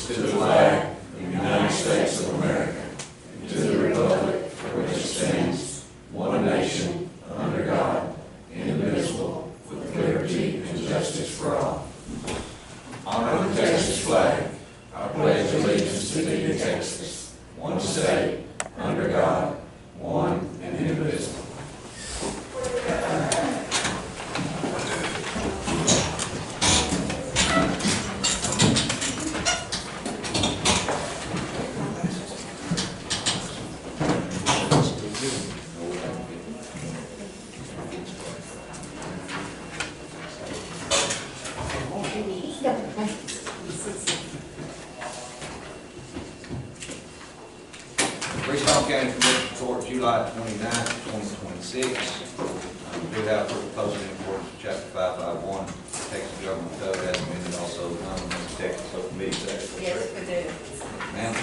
to the flag of the United States of America, and to the republic for which it stands, one nation, under God, indivisible, with liberty and justice for all. Honor the Texas flag. I pledge allegiance to thee, Texas, one state, under God, one and indivisible. July 29, 2026. Do have for proposal in accordance with Chapter 551, Texas Government Code, as amended, also known as Texas Open Meetings Act. Yes, we do. Ma'am,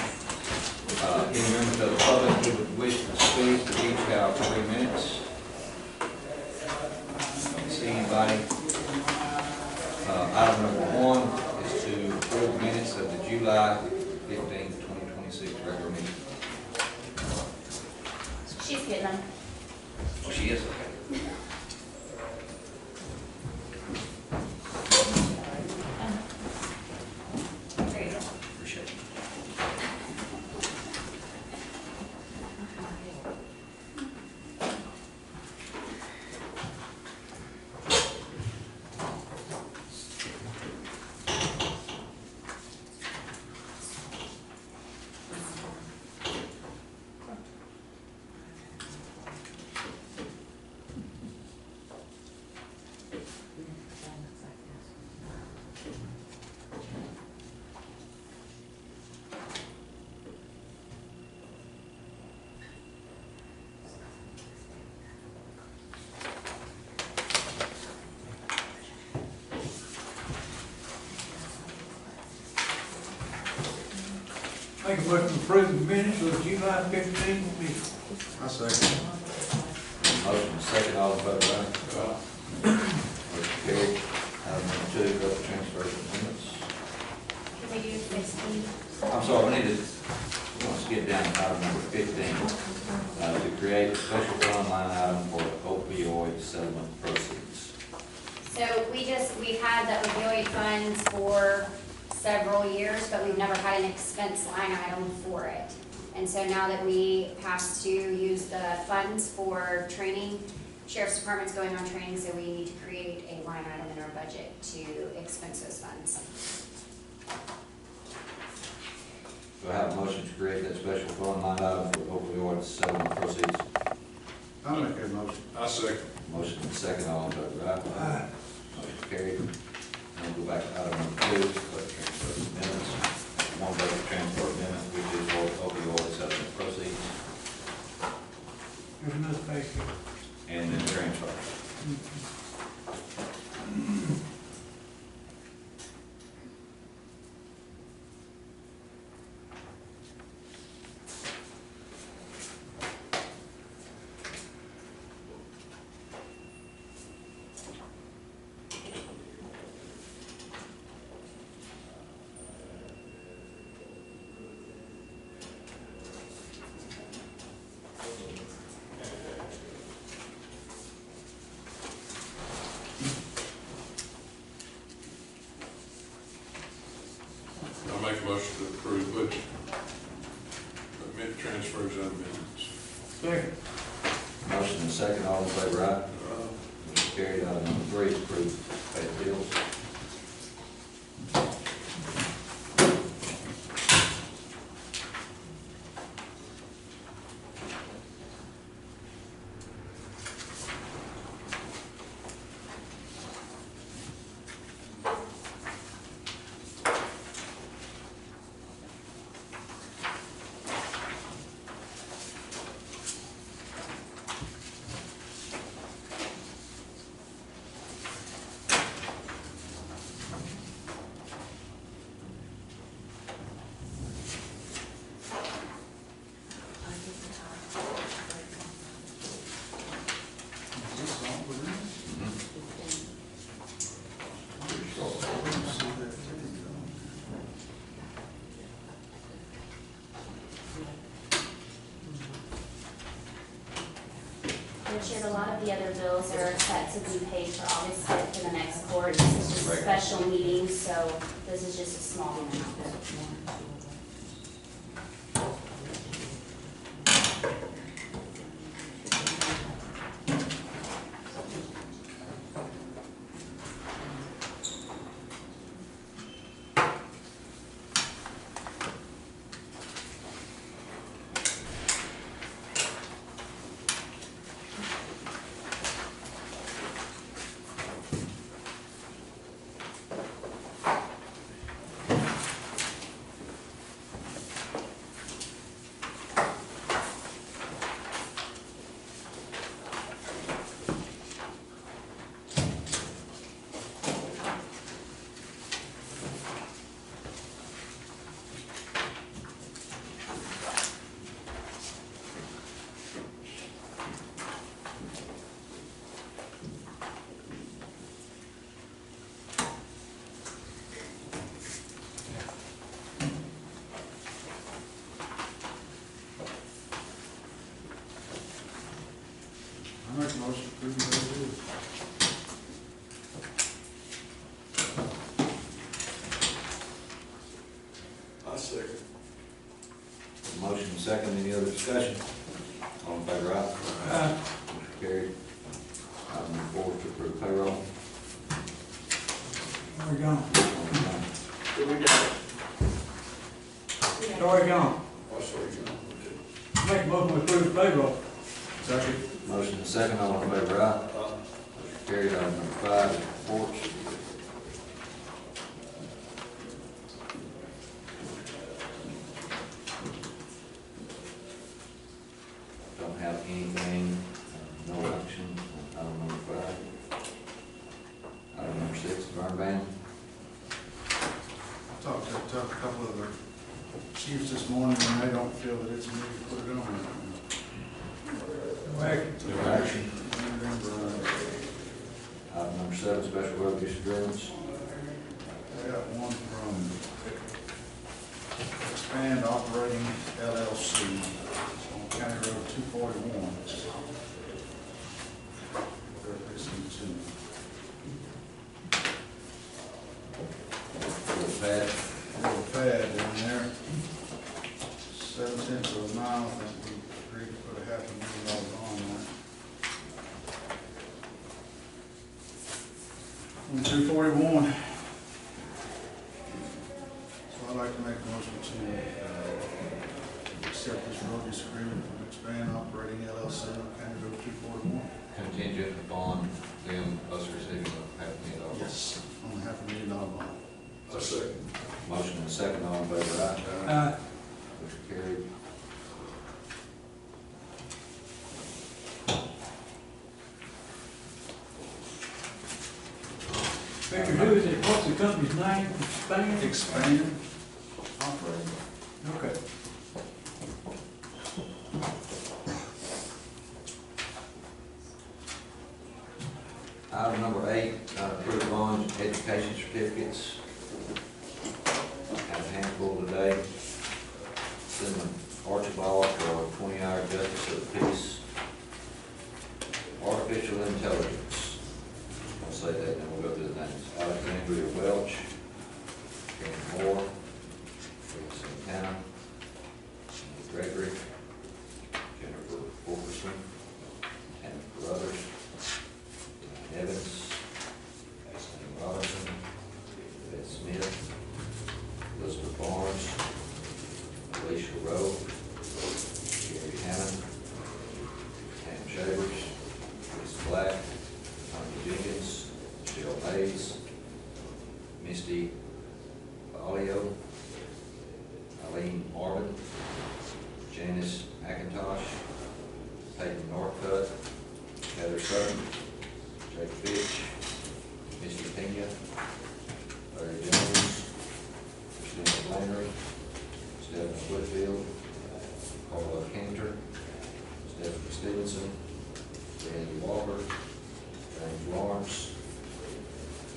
any members of the public who would wish to speak, each have 3 minutes. Don't see anybody. Item number 1 is to approve minutes of the July 15, 2026 regular meeting. She's getting them. Oh, she is, okay. There you go. Appreciate it. Make a motion to approve the minutes of July 15 meeting. I second. Motion second, all in favor, aye. Motion carried. Item number 2, budget transfers and amendments. Can we do 15? I'm sorry, we need to, let's get down to item number 15. To create a special fund line item for opioid settlement proceeds. So we've had the opioid funds for several years, but we've never had an expense line item for it. And so now that we have to use the funds for training, Sheriff's Department's going on training, so we need to create a line item in our budget to expense those funds. Do I have a motion to create that special fund line item for opioid settlement proceeds? I'll make that motion. I second. Motion second, all in favor, aye. Motion carried. And we'll go back to item number 2, budget transfer amendments. One budget transfer amendment, which is for opioid settlement proceeds, There's another page here. and then transfer. I'll make a motion to approve budget. Amendment transfers and amendments. Second. Motion and second, all in favor, aye. Motion carried. Item number 3 is approved to pay the bills. Richard, a lot of the other bills are set to be paid for August 5th in the next court. This is just a special meeting, so this is just a small amount. I make a motion to approve the resolution. I second. Motion and second, any other discussion? All in favor, aye? Aye. Motion carried. Item number 4 to approve payroll. Sorry, gone. Here we go. Sorry, gone. Oh, sorry, you know. Make a motion to approve payroll. Second. Motion and second, all in favor, aye? Motion carried. Item number 5 is reports. Don't have anything, no action, item number 5. Item number 6, burn ban. I talked to a couple of the chiefs this morning, and they don't feel that it's need to put it on. No action. No action. Item number 7, special road use agreements. I got one from Expand Operating LLC, it's on County Road 241. They're fixing Little pad. to little pad down there, 7/10 of a mile. I think we agreed to put $500,000 on that. On 241. So I'd like to make a motion to accept this road use agreement from Expand Operating LLC, County Road 241. Contingent upon them, us receiving $500,000. Yes, on $500,000 bond. I second. Motion and second, all in favor, aye? Aye. Motion carried. Victor, who is it, what's the company's name? Expand? Expand Operating. Okay. Item number 8, approved bonds, education certificates. Have a handful today. Send them Archibald for 20-hour justice of the peace. Artificial intelligence. I'll say that, then we'll go through the names. Alexandria Welch, Karen Moore, Rick Santana, Cindy Gregory, Jennifer Fulkerson, Hannah Carruthers, Diane Evans, Ashley Robinson, Beth Smith, Elizabeth Barnes, Alicia Rowe, Gary Hammond, Pam Shavers, Chris Black, Tony Jenkins, Michelle Hayes, Misty Alio, Eileen Marvin, Janice McIntosh, Peyton Northcutt, Heather Sutton, Jake Fitch, Misty Pena, Larry Jones, Christina Flannery, Stephen Whitfield, Carla Cantor, Stephanie Stevenson, Randy Walker, James Lawrence,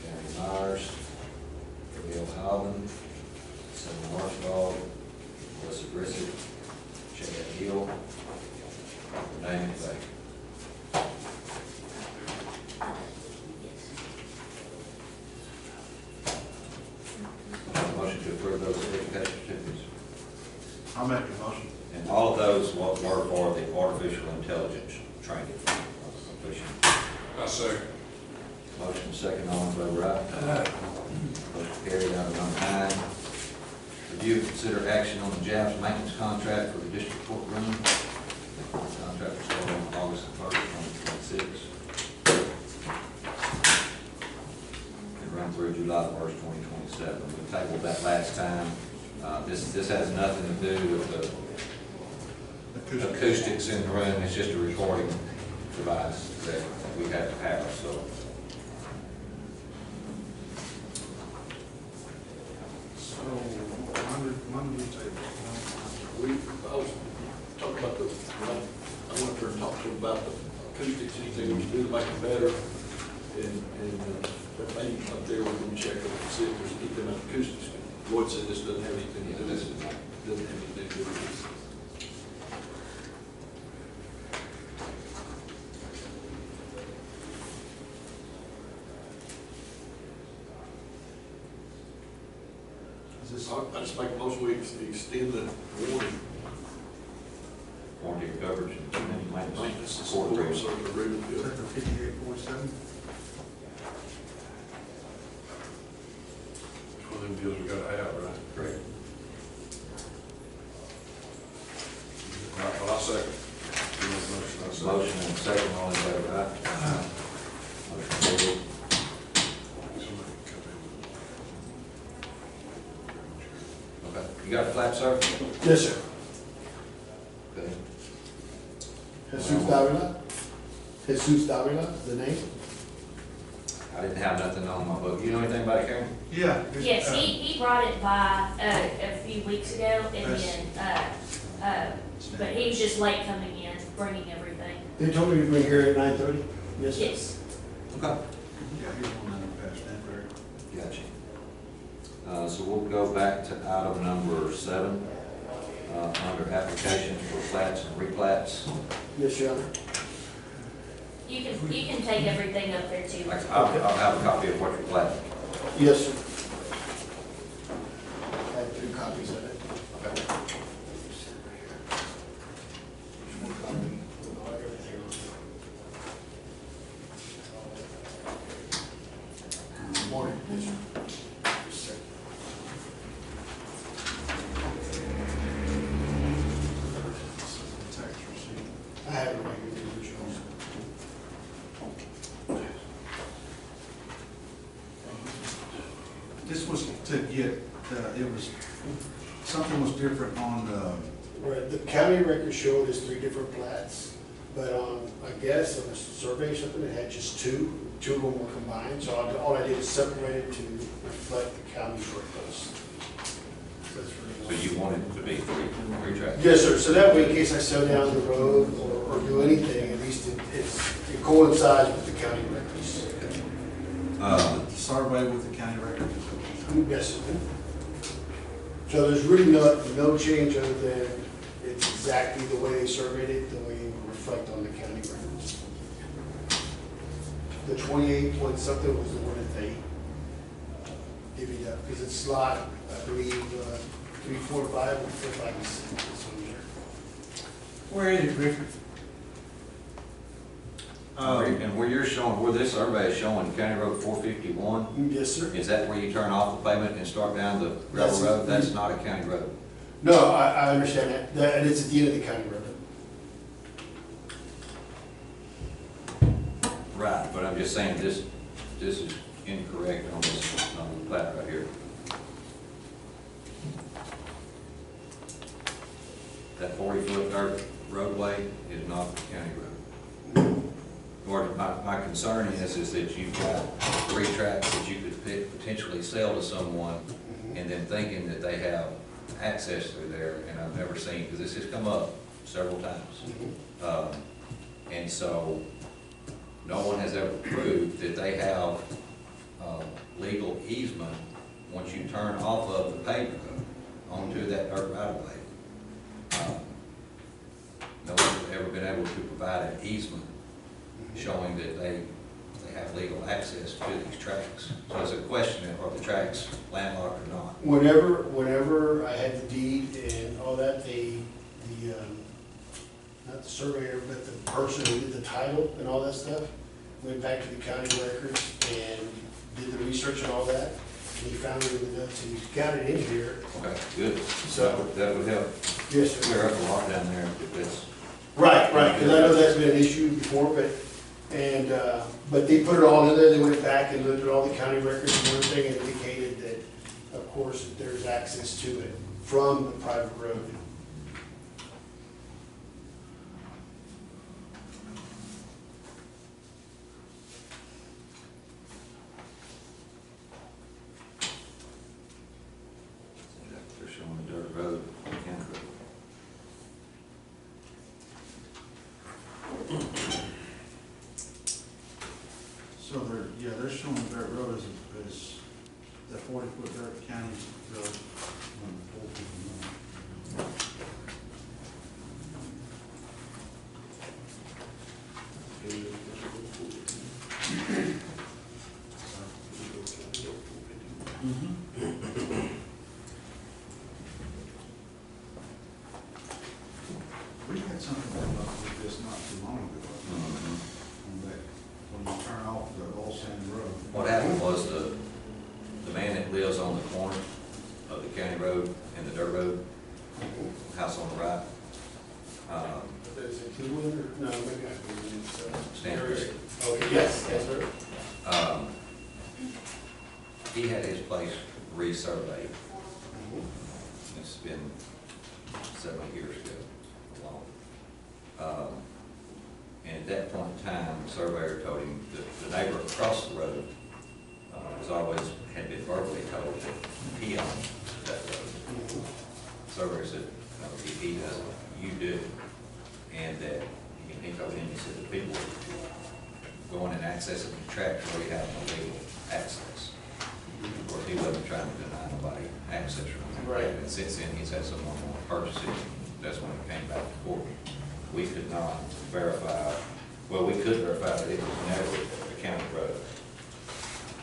Jeremy Myers, Bill Alvin, Sam Marshall, Melissa Grissett, Chad Hill, Renee McVeigh. of those education certificates? I'll make a motion. And all of those were for the artificial intelligence training. Completion. I second. Motion second, all in favor, aye? Motion carried. Item number 9, review and consider action on the JABS maintenance contract for the district courtroom. The contract was started on August 1st, 2026. And run through July 1st, 2027. We tabled that last time. This has nothing to do with the acoustics in the room. It's just a recording device that we have to have, so. So, when do you take I was talking about I went up there and talked to him about the acoustics, anything we can do to make it better. And that lady up there, we're gonna check it and see if there's anything about acoustics. Lloyd said this doesn't have anything to do with it. Doesn't have anything to do with it. Is this, I just make a motion, we extend the warranty. Warranty coverage and maintenance Maintenance and support support, agreement. so the agreement is good. that the 5847? It's one of them deals we gotta have, right? Correct. Well, I second. Give me a motion, I second. Motion and second, all in favor, aye? Motion carried. Somebody come in. Okay, you got a flap, sir? Yes, sir. Okay. Jesus Davila. Jesus Davila, the name? I didn't have nothing on my book. You know anything about it, Karen? Yeah. Yes, he brought it by, a few weeks ago, and then, but he was just late coming in, bringing everything. They told me to bring here at 9:30. Yes, sir. Yes. Okay. Yeah, here's one that passed that there. Gotcha. So we'll go back to item number 7, under applications for flats and replats. Yes, Your Honor. You can take everything up there too. I'll have a copy of what you're platting. Yes, sir. I have 2 copies of it. Morning. Yes, sir. Tax receipt. I have it right here, Your Honor. This was to get, it was, something was different on the, Right, the county record showed us 3 different plats, but I guess on a survey or something, it had just 2. 2 of them were combined, so all I did is separate it to reflect the county's records. So that's really So you want it to be 3 tracks? Yes, sir, so that way in case I sell down the road or do anything, at least it coincides with the county records. the survey with the county record. Yes, sir. So there's really no change other than it's exactly the way they surveyed it, the way it would reflect on the county records. The 28 point something was the one that they divvied up, because it's slot, I believe, 3, 4, 5, or 4, 5, and 6. So Where is it, Richard? And where you're showing, where this survey is showing County Road 451, yes, sir. is that where you turn off the pavement and start down the gravel road? That's not a county road. No, I understand that, and it's at the end of the county road. Right, but I'm just saying this is incorrect on this, on the plat right here. That 40-foot dirt roadway is not a county road. Or my concern is that you've got 3 tracks that you could potentially sell to someone, and then thinking that they have access through there, and I've never seen, because this has come up several times. And so, no one has ever proved that they have legal easement once you turn off of the pavement onto that dirt right of way. No one's ever been able to provide an easement showing that they have legal access to these tracks. So it's a question of are the tracks landlocked or not? Whenever I had the deed and all that, not the surveyor, but the person who did the title and all that stuff, went back to the county records and did the research and all that, and he found it in the notes, and he's got it in here. Okay, good. So- That would help Yes, sir. clear up a lot down there if it's. Right, because I know that's been an issue before, but they put it all in there, they went back and looked at all the county records and everything, and indicated that, of course, that there's access to it from the private road. They're showing the dirt road, county road. So they're showing the dirt road as the 40-foot dirt county road. We had something about this not too long ago. On that, when you turn off the old sand road. What happened was the man that lives on the corner of the county road and the dirt road, house on the right, Is it Cleveland or, no, maybe I believe it's, Stanford. Okay, yes, yes, sir. He had his place resurveyed. It's been 7 years ago, long. And at that point in time, the surveyor told him that the neighbor across the road was always, had been verbally told that he owned that road. The surveyor said, no, he doesn't, you do. And that, he told him, he said, the people going and accessing the track really have no legal access. Of course, he wasn't trying to deny nobody access or anything. Right. And since then, he's had someone want to purchase it. That's when it came back to court. We could not verify, well, we could verify that it was never a county road.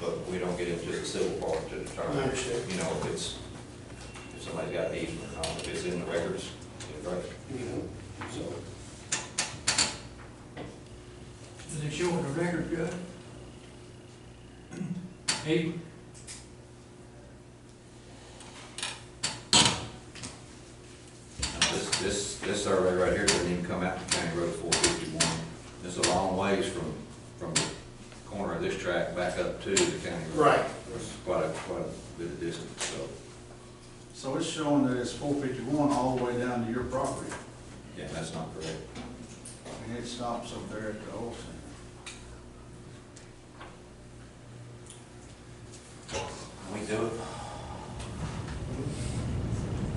But we don't get into the civil part to determine, I understand. you know, if somebody's got the easement, if it's in the records, it's right. So, Does it show in the record, Judge? Hey, this survey right here doesn't even come out to County Road 451. It's a long ways from the corner of this track back up to the county road. Right. It's quite a bit of distance, so, So it's showing that it's 451 all the way down to your property, yeah, that's not correct. and it stops up there at the old sand. We do it.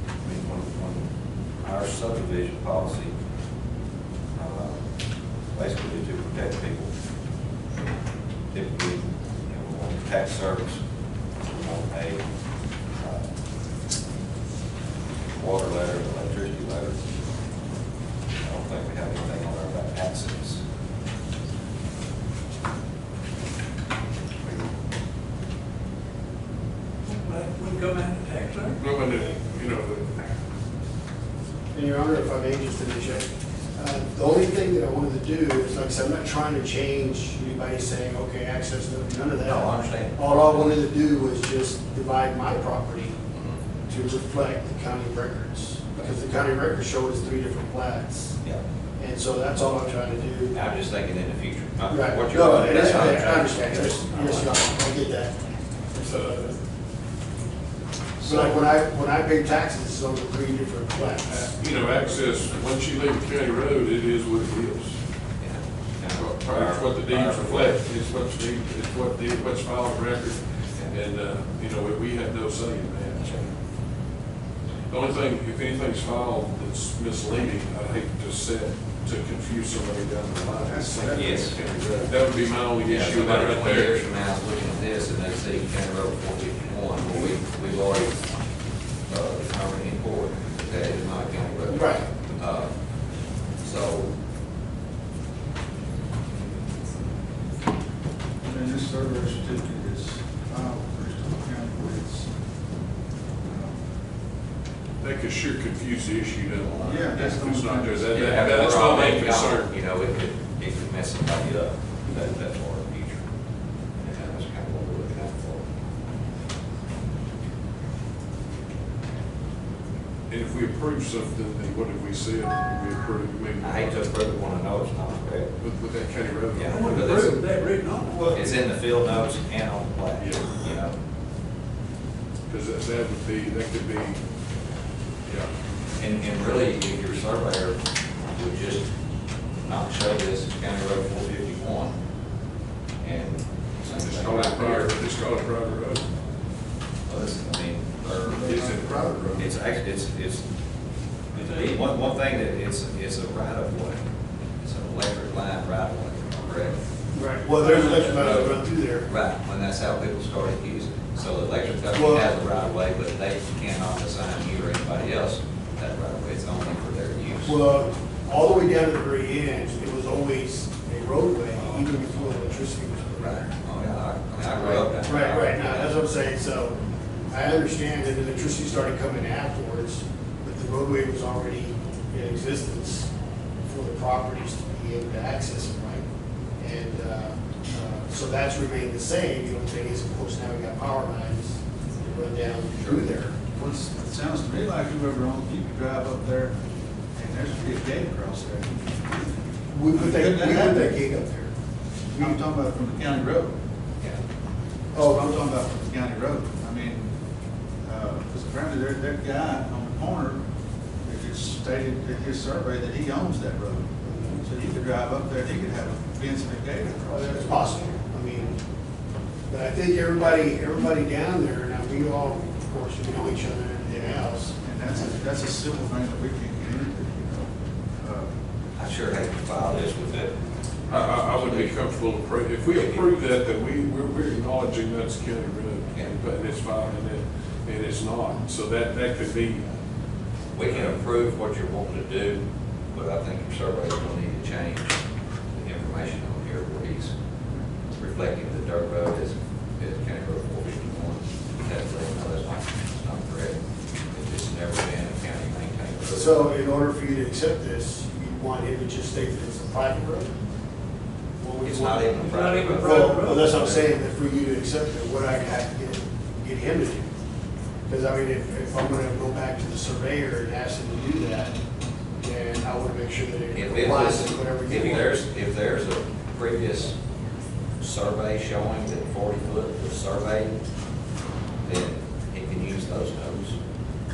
I mean, when our subdivision policy, basically to protect people, typically, we want tax service, we want a water letter, electricity letter. I don't think we have anything on there about access. we come out of tax rate. No, but, you know, And Your Honor, if I may just interject, the only thing that I wanted to do is, like I said, I'm not trying to change anybody saying, okay, access, none of that. No, I understand. All I wanted to do was just divide my property to reflect the county records, because the county records show us 3 different plats. Yeah. And so that's all I'm trying to do. I'm just thinking in the future. Right. What you're No, doing, it is, that's I understand. Yes, Your Honor, I get that. So like when I pay taxes, it's on the 3 different plats. you know, access, once you leave the county road, it is what it is. It's what the deeds reflect, what's filed record, and, you know, we have no say in that. The only thing, if anything's filed that's misleading, I'd hate to set, to confuse somebody down the line. Yes. That would be my only Yeah, issue somebody right 20 years there. from now is looking at this and they see County Road 451, well, we've already, determined in court that that is not a county road. Right. So, That could sure confuse the issue down the line. Yeah, that's If it's the not only there, thing. that's my main concern. You know, it could mess somebody up, that's for the future. And that's kind of what we're looking out for. And if we approve something, then what have we said? We approve, maybe. I hate to approve it when I know it's not correct. With that county road. Yeah. I want to prove that written on it. It's in the field notes and on the plat, Yeah. you know. Because that would be, that could be, yeah. And really, if your surveyor would just not show this as County Road 451, and same Just thing call it right private, here. just call it private road. Well, this, I mean, It's a private road. it's actually, one thing that it's a right of way. It's an electric line right of way, correct? Right, well, there's electric lines that run through there. Right, and that's how people started using it. So the electric company Well- has a right of way, but they cannot assign you or anybody else that right of way. It's only for their use. Well, all the way down to the very end, it was always a roadway, even before electricity was put in. Right. Oh, yeah, I grew up down there. Right, now, that's what I'm saying, so I understand that the electricity started coming afterwards, but the roadway was already in existence for the properties to be able to access it, right? And, so that's remained the same, the only thing is, of course, now we got power lines that run down through there. Well, it sounds to me like whoever owns, you could drive up there and there's a big gate across there. We put that gate up there. I'm talking about from the county road. Yeah. Oh, I'm talking about from the county road. I mean, because apparently that guy on the corner, it's stated in his survey that he owns that road. So he could drive up there, and he could have a fence and a gate Well, across that's there. possible, I mean, but I think everybody down there, now, we all, of course, we know each other and everything else. And that's a simple thing that we can get into, you know. I sure hate to file this with it. I would be comfortable if we approve that, then we're acknowledging that's county road, and it's fine, and it's not. So that could be, We can approve what you're wanting to do, but I think your surveyor's gonna need to change the information on here where he's reflecting the dirt road as County Road 451. That's, it's not correct. It's just never been a county maintained road. So in order for you to accept this, you want him to just state that it's a private road? What would you It's want? not even a It's not private even a road. private Well, that's what I'm saying, that for you to accept it, what I have to get him to do. Because I mean, if I'm gonna go back to the surveyor and ask him to do that, then I wanna make sure that it If it complies was, with whatever you if there's a previous survey showing that 40 foot was surveyed, then he can use those notes.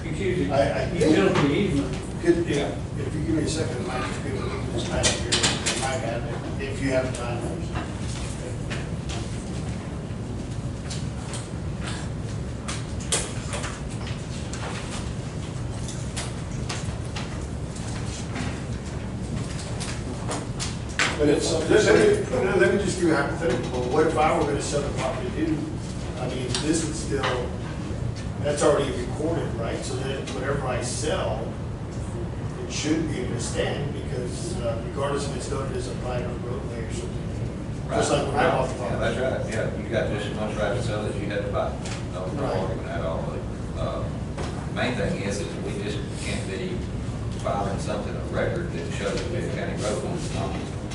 It's usually I think- utility easement. Could, if you give me a second, I might just be able to look this back here, I have it, if you have time. But it's, let me just give you a hypothetical, what if I were gonna sell the property to you? I mean, this would still, that's already recorded, right? So that whatever I sell, it should be able to stand, because regardless if it's noted as a private roadway or something. Just like when I bought the Yeah, property. that's right, yeah, you got just as much right to sell as you had to buy. No, no Right. argument at all. Main thing is we just can't be filing something of record that shows that it's county road when it's not.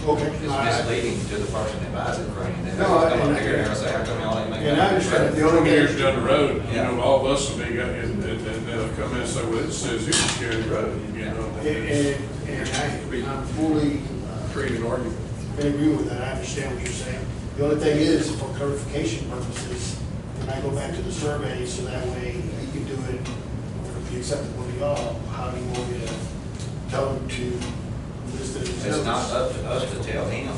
Okay. It's misleading to the person that buys it, right? And then No, they're and- going to figure out, say, how come y'all ain't making And I understand, the from only years thing, down the road, you Yeah. know, all of us will be, and they'll come in and say, well, it says it's county road, you know. and I'm fully Create an argument. in agree with that, I understand what you're saying. The only thing is, for clarification purposes, when I go back to the survey, so that way he can do it, or if be acceptable to y'all, how do you want me to tell him to list it as It's not notes? up to us to tell him.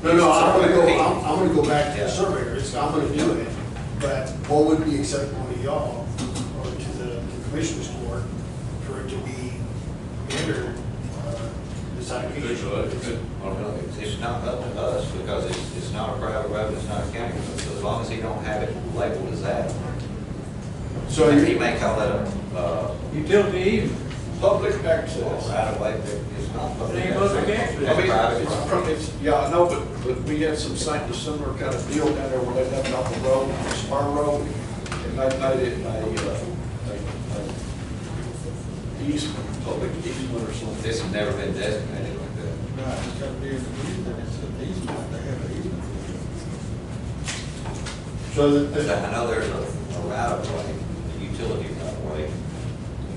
No, I'm gonna Surveyor. go, I'm gonna go back to Yeah. the surveyor, I'm gonna do it, but what would be acceptable to y'all, or to the commissioner's court, for it to be entered, this application? It's not up to us because it's not a private road, it's not a county road. So as long as he don't have it labeled as that, So he you, may call it Utility easement. Public access. right of way, but it's not public. It ain't public access. It's I mean, private. it's, yeah, I know, but we had some similar kind of deal down there where they left it off the road, spur road, and they made it easement, public easement or something. This has never been designated like that. Right, it's gotta be in the easement, it's an easement, they have an easement. So But I know there's a right of way, a utility right of way,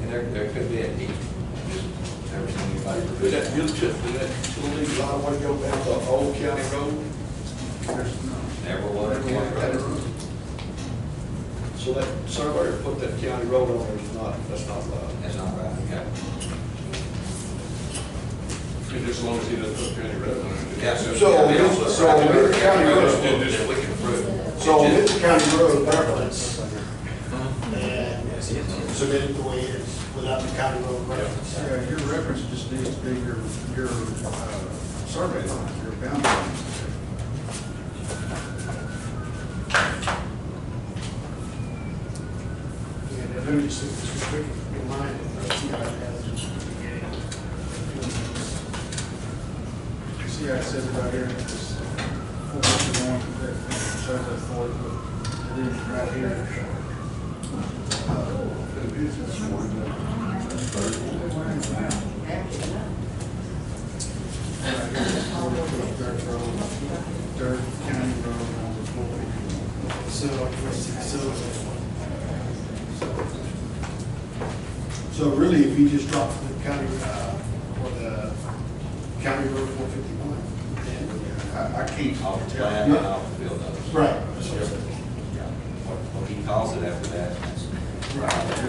and there could be a easement. Just never seen anybody Did produce that that. utility right of way go down to Old County Road? There's no. Never was. So that surveyor put that county road on there is not, that's not right. That's not right, yeah. And just as long as he doesn't put county road on it. Yeah, So, right there. the county road- If we can prove it. So on this county road reference, and submit it the way it is, without the county road reference. Yeah, your reference just needs to be your survey line, your boundary line. And let me just quick remind see how it has it at the beginning. See how it says it right here, it's 451, that shows that 40, but it is right here. Dirt County Road number 451. So really, if you just drop the county, or the county road 451, then, I can't Off the tell. plan and off the field notice. right, that's what I'm saying. What he calls it after that, that's. I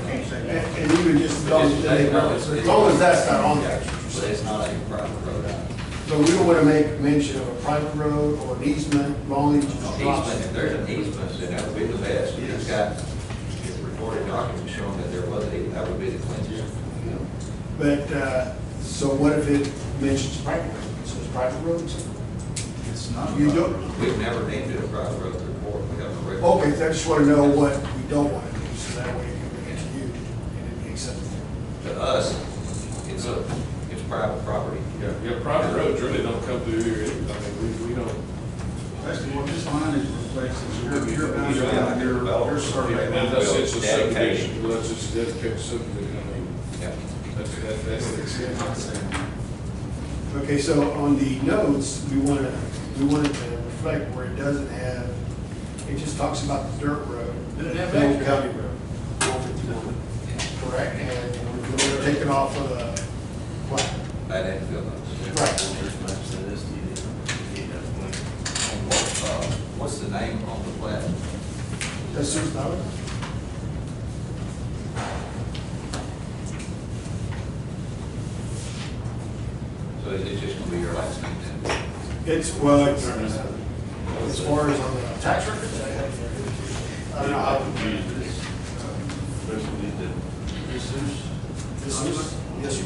can't say that. And even just, as long as that's not on there. But it's not a private road out. So we don't want to make mention of a private road or an easement, long as it just drops. Easement, if there's an easement, then that would be the best. If it's got, if the recorded document showing that there was an easement, that would be the cleanest. But, so what if it mentions private road? So it's private roads? It's not. You don't, We've never named it a private road to report. We have no record. okay, so I just want to know what we don't want to do, so that way it can bring it to you and it be acceptable. To us, it's private property. Yeah, private roads really don't come through here. I mean, we don't. That's what this line is reflects, is your boundary Usually I line, hear about- your survey line. Unless it's a Dedication. subdivision, unless it's a dedicated subdivision, I mean, Yeah. that's the extent. Okay, so on the notes, we want it to reflect where it doesn't have, it just talks about the dirt road. Did it have Old extra? County Road, 451, correct? And we're going to take it off of the, what? That didn't feel notice. What's the name on the plat? That's Susan Howard? So it's just gonna be your last name then? It's, well, it's, as far as on the tax records, I don't know how. This is, yes, sir.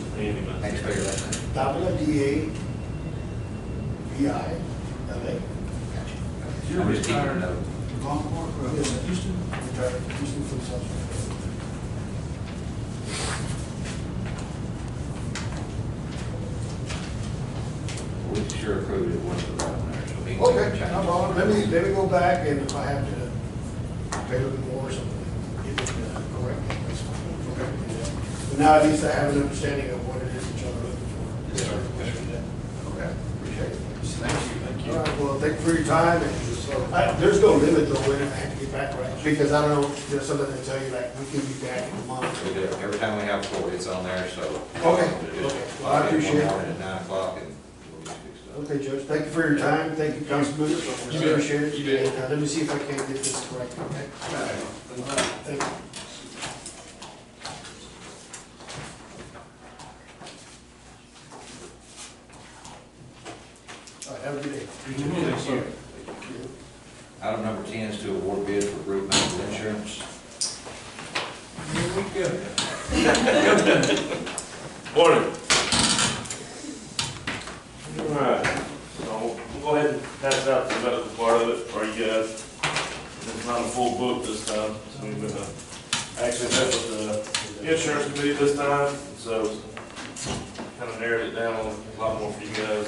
Thanks for your last name. WDAVI, LA. I'm just keeping a note. Longport, Yes, sir. Houston, retired, Houston for the South. We sure approved it once the right there, so he can Okay, change no it. problem. Let me go back, and if I have to pay a little bit more or something, get it correct, that's fine. Okay. But now at least I have an understanding of what it is that y'all are looking for. Yes, sir. Yes, sir. Okay, appreciate it. Thank you. All right, well, thank you for your time, and there's no limit though, when I have to get back, right? Because I don't know, there's something that tell you like, we can be back in a month. We do, every time we have court, it's on there, so. Okay, Just okay. Well, I appreciate it. one morning at 9 o'clock and we'll get fixed up. Okay, Judge, thank you for your time, thank you, Councilman, You bet. appreciate it. You bet. And, let me see if I can get this correct, okay? Thank you. All right, have a good day. Thank you. Item number 10 is to award bid for group medical insurance. Here we go. Morning. All right, so we'll go ahead and pass out the medical part of it for you guys. It's not a full book this time, so we've been, actually met with the insurance committee this time, so kind of narrowed it down a lot more for you guys.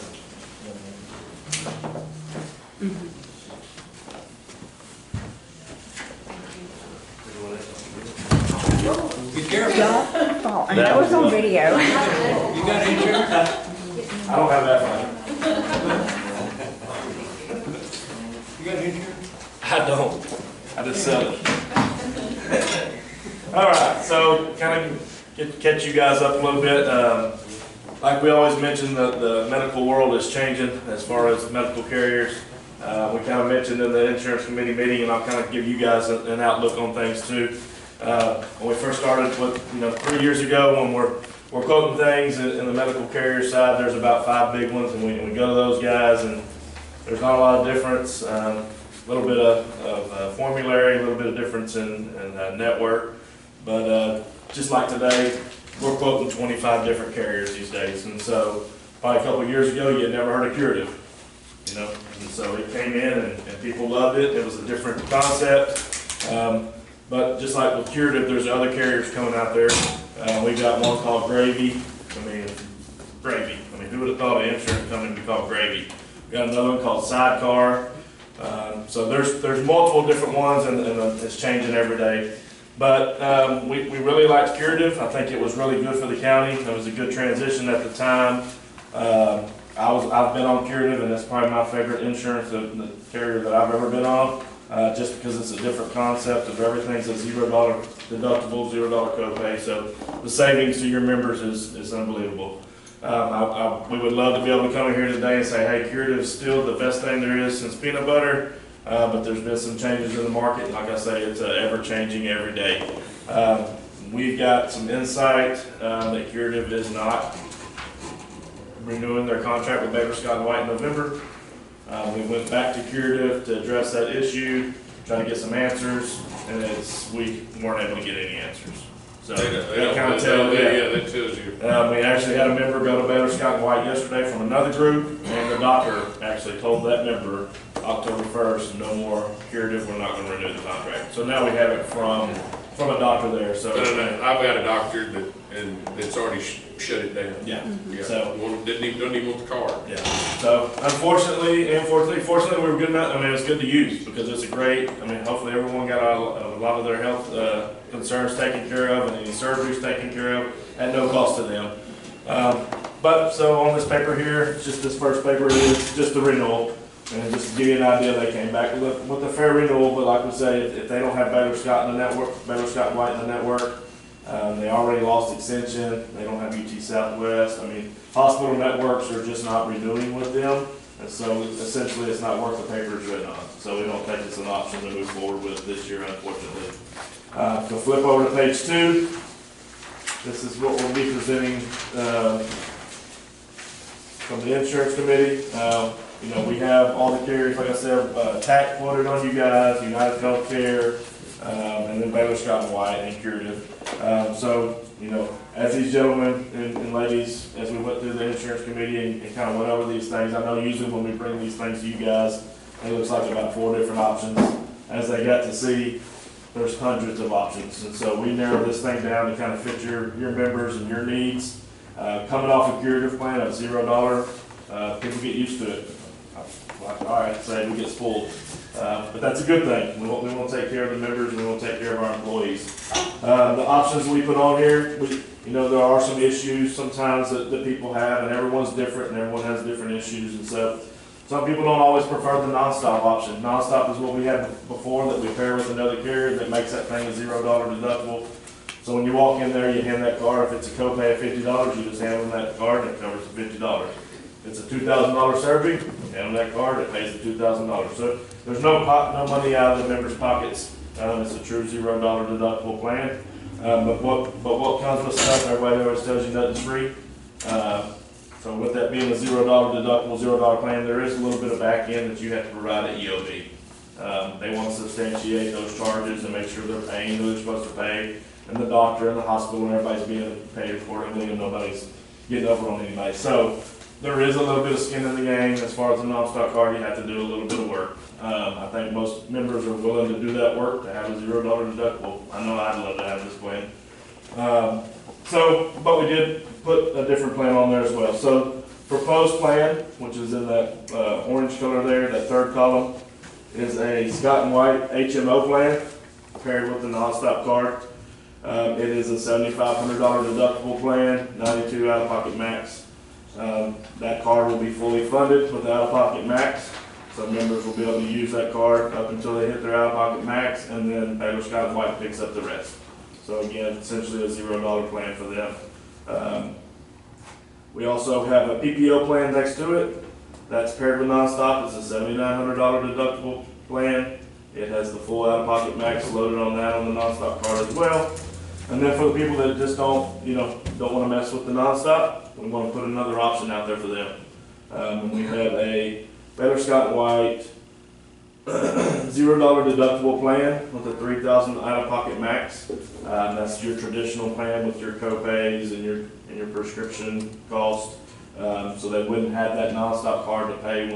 Be careful. That was on video. You got insurance? I don't have that one. You got insurance? I don't. I just sell it. All right, so kind of catch you guys up a little bit. Like we always mention, the medical world is changing as far as medical carriers. We kind of mentioned in the insurance committee meeting, and I'll kind of give you guys an outlook on things too. When we first started with, 3 years ago, when we're quoting things in the medical carrier side, there's about 5 big ones, and we go to those guys, and there's not a lot of difference. A little bit of formulary, a little bit of difference in network, but just like today, we're quoting 25 different carriers these days, and so probably a couple of years ago, you'd never heard of Curative, and so it came in and people loved it. It was a different concept, but just like with Curative, there's other carriers coming out there. We've got one called Gravy. Gravy. Who would have thought an insurance company would be called Gravy? We got another one called Sidecar. So there's multiple different ones, and it's changing every day. But we really liked Curative. I think it was really good for the county. It was a good transition at the time. I've been on Curative, and it's probably my favorite insurance, the carrier that I've ever been on, just because it's a different concept of everything's a $0 deductible, $0 copay. So the savings to your members is unbelievable. We would love to be able to come in here today and say, hey, Curative is still the best thing there is since peanut butter, but there's been some changes in the market. Like I say, it's ever-changing every day. We've got some insight that Curative is not renewing their contract with Baker, Scott & White in November. We went back to Curative to address that issue, try to get some answers, and we weren't able to get any answers. So that kind of tells you. Yeah, that tells you. We actually had a member go to Baylor Scott & White yesterday from another group, and the doctor actually told that member October 1st, no more Curative, we're not going to renew the contract. So now we have it from a doctor there. So No. I've got a doctor that's already shut it down. yeah. Yeah. So Doesn't even want the card. yeah. So fortunately, we were good enough. It was good to use because it's a great. Hopefully everyone got a lot of their health concerns taken care of and any surgeries taken care of at no cost to them. But so on this paper here, just this first paper is just the renewal. And just to give you an idea, they came back with a fair renewal, but like we say, if they don't have Baylor Scott in the network, Baylor Scott White in the network, they already lost extension, they don't have UT Southwest. Hospital networks are just not renewing with them, and so essentially it's not worth the paper it's written on. So we don't think it's an option to move forward with this year, unfortunately. So flip over to page 2. This is what we'll be presenting from the insurance committee. We have all the carriers, like I said, TAC quoted on you guys, United Healthcare, and then Baylor Scott & White and Curative. As these gentlemen and ladies, as we went through the insurance committee and kind of went over these things, I know usually when we bring these things to you guys, it looks like about 4 different options. As they got to see, there's hundreds of options. And so we narrowed this thing down to kind of fit your members and your needs. Coming off a Curative plan of $0, people get used to it. All right, say we get spoiled. But that's a good thing. We want to take care of the members and we want to take care of our employees. The options we put on here, there are some issues sometimes that people have, and everyone's different and everyone has different issues. And so some people don't always prefer the nonstop option. Nonstop is what we had before that we pair with another carrier that makes that thing a $0 deductible. So when you walk in there, you hand that card. If it's a copay of $50, you just hand them that card and it covers the $50. It's a $2,000 surgery, hand them that card, it pays the $2,000. So there's no money out of the members' pockets. It's a true $0 deductible plan. But what comes with stuff, everybody always tells you nothing's free. So with that being a $0 deductible, $0 plan, there is a little bit of back end that you have to provide at EOB. They want to substantiate those charges and make sure they're paying who they're supposed to pay, and the doctor and the hospital and everybody's being paid accordingly, and nobody's getting over on anybody. So there is a little bit of skin in the game. As far as the non-stock card, you have to do a little bit of work. I think most members are willing to do that work to have a $0 deductible. I know I'd love to have this plan. But we did put a different plan on there as well. So proposed plan, which is in that orange color there, that third column, is a Scott & White HMO plan paired with the non-stop card. It is a $7,500 deductible plan, 92 out-of-pocket max. That card will be fully funded with the out-of-pocket max. So members will be able to use that card up until they hit their out-of-pocket max, and then Baylor Scott and White picks up the rest. So again, essentially a $0 plan for them. We also have a PPO plan next to it. That's paired with nonstop. It's a $7,900 deductible plan. It has the full out-of-pocket max loaded on that on the nonstop card as well. And then for the people that just don't want to mess with the nonstop, we want to put another option out there for them. And we have a Baylor Scott and White $0 deductible plan with a $3,000 out-of-pocket max. That's your traditional plan with your co-pays and your prescription cost. So they wouldn't have that nonstop card to pay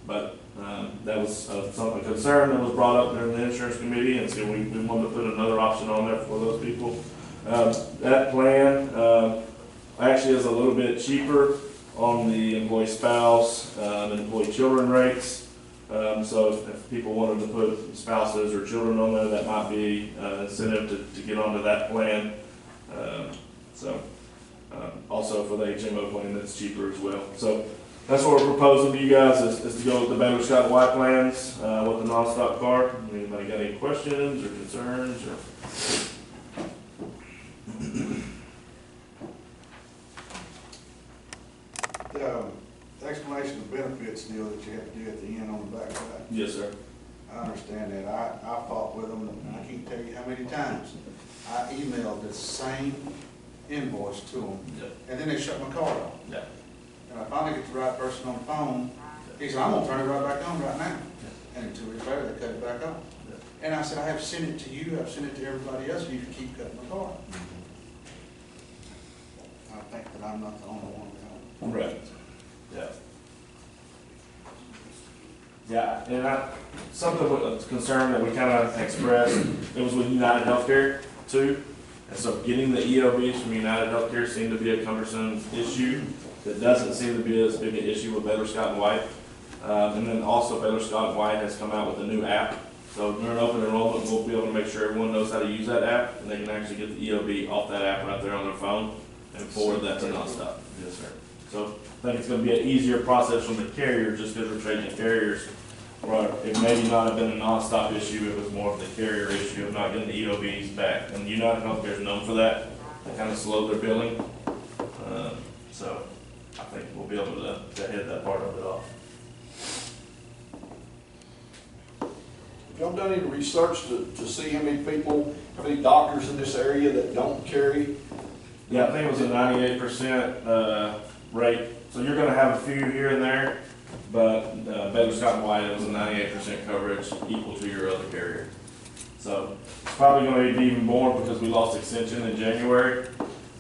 but that was a concern that was brought up during the insurance committee, and so we wanted to put another option on there for those people. That plan actually is a little bit cheaper on the employee spouse and employee children rates. So if people wanted to put spouses or children on there, that might be an incentive to get onto that plan. Also for the HMO plan, that's cheaper as well. So that's what we're proposing to you guys is to go with the Baylor Scott and White plans with the nonstop card. Anybody got any questions or concerns? The explanation of benefits deal that you have to do at the end on the back side. Yes, sir. I understand that. I fought with them, and I can't tell you how many times I emailed the same invoice to them, and then they shut my card off. Yeah. And I finally get the right person on the phone. He said, I'm gonna turn it right back on right now. And 2 weeks later, they cut it back off. And I said, I have sent it to you, I've sent it to everybody else, you can keep cutting my card. I think that I'm not the only one. Right. Yeah. Yeah, and something with a concern that we kind of expressed, it was with United Healthcare too. And so getting the EOBs from United Healthcare seemed to be a cumbersome issue. That doesn't seem to be as big an issue with Baylor Scott and White. And then also Baylor Scott and White has come out with a new app. So during open enrollment, we'll be able to make sure everyone knows how to use that app, and they can actually get the EOB off that app right there on their phone and forward that to nonstop. Yes, sir. So I think it's going to be an easier process from the carrier just because we're trading carriers. Right. It may not have been a nonstop issue, it was more of the carrier issue of not getting the EOBs back. And United Healthcare is known for that. They kind of slow their billing. So I think we'll be able to head that part of it off. Have y'all done any research to see how many doctors in this area that don't carry? Yeah, I think it was a 98% rate. So you're going to have a few here and there, but Baylor Scott and White, it was a 98% coverage equal to your other carrier. So it's probably going to be even more because we lost extension in January.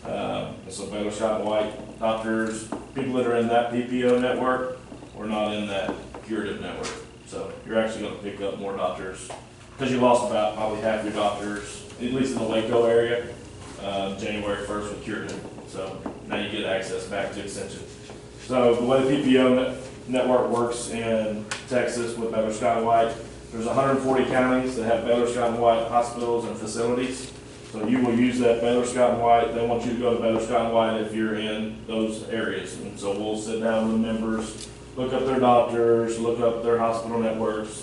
So Baylor Scott and White doctors, people that are in that PPO network, we're not in that curative network. So you're actually going to pick up more doctors because you lost about probably half your doctors, at least in the Waco area, January 1st with curative. So now you get access back to extension. So the way the PPO network works in Texas with Baylor Scott and White, there's 140 counties that have Baylor Scott and White hospitals and facilities. So you will use that Baylor Scott and White. They want you to go to Baylor Scott and White if you're in those areas. And so we'll sit down with the members, look up their doctors, look up their hospital networks,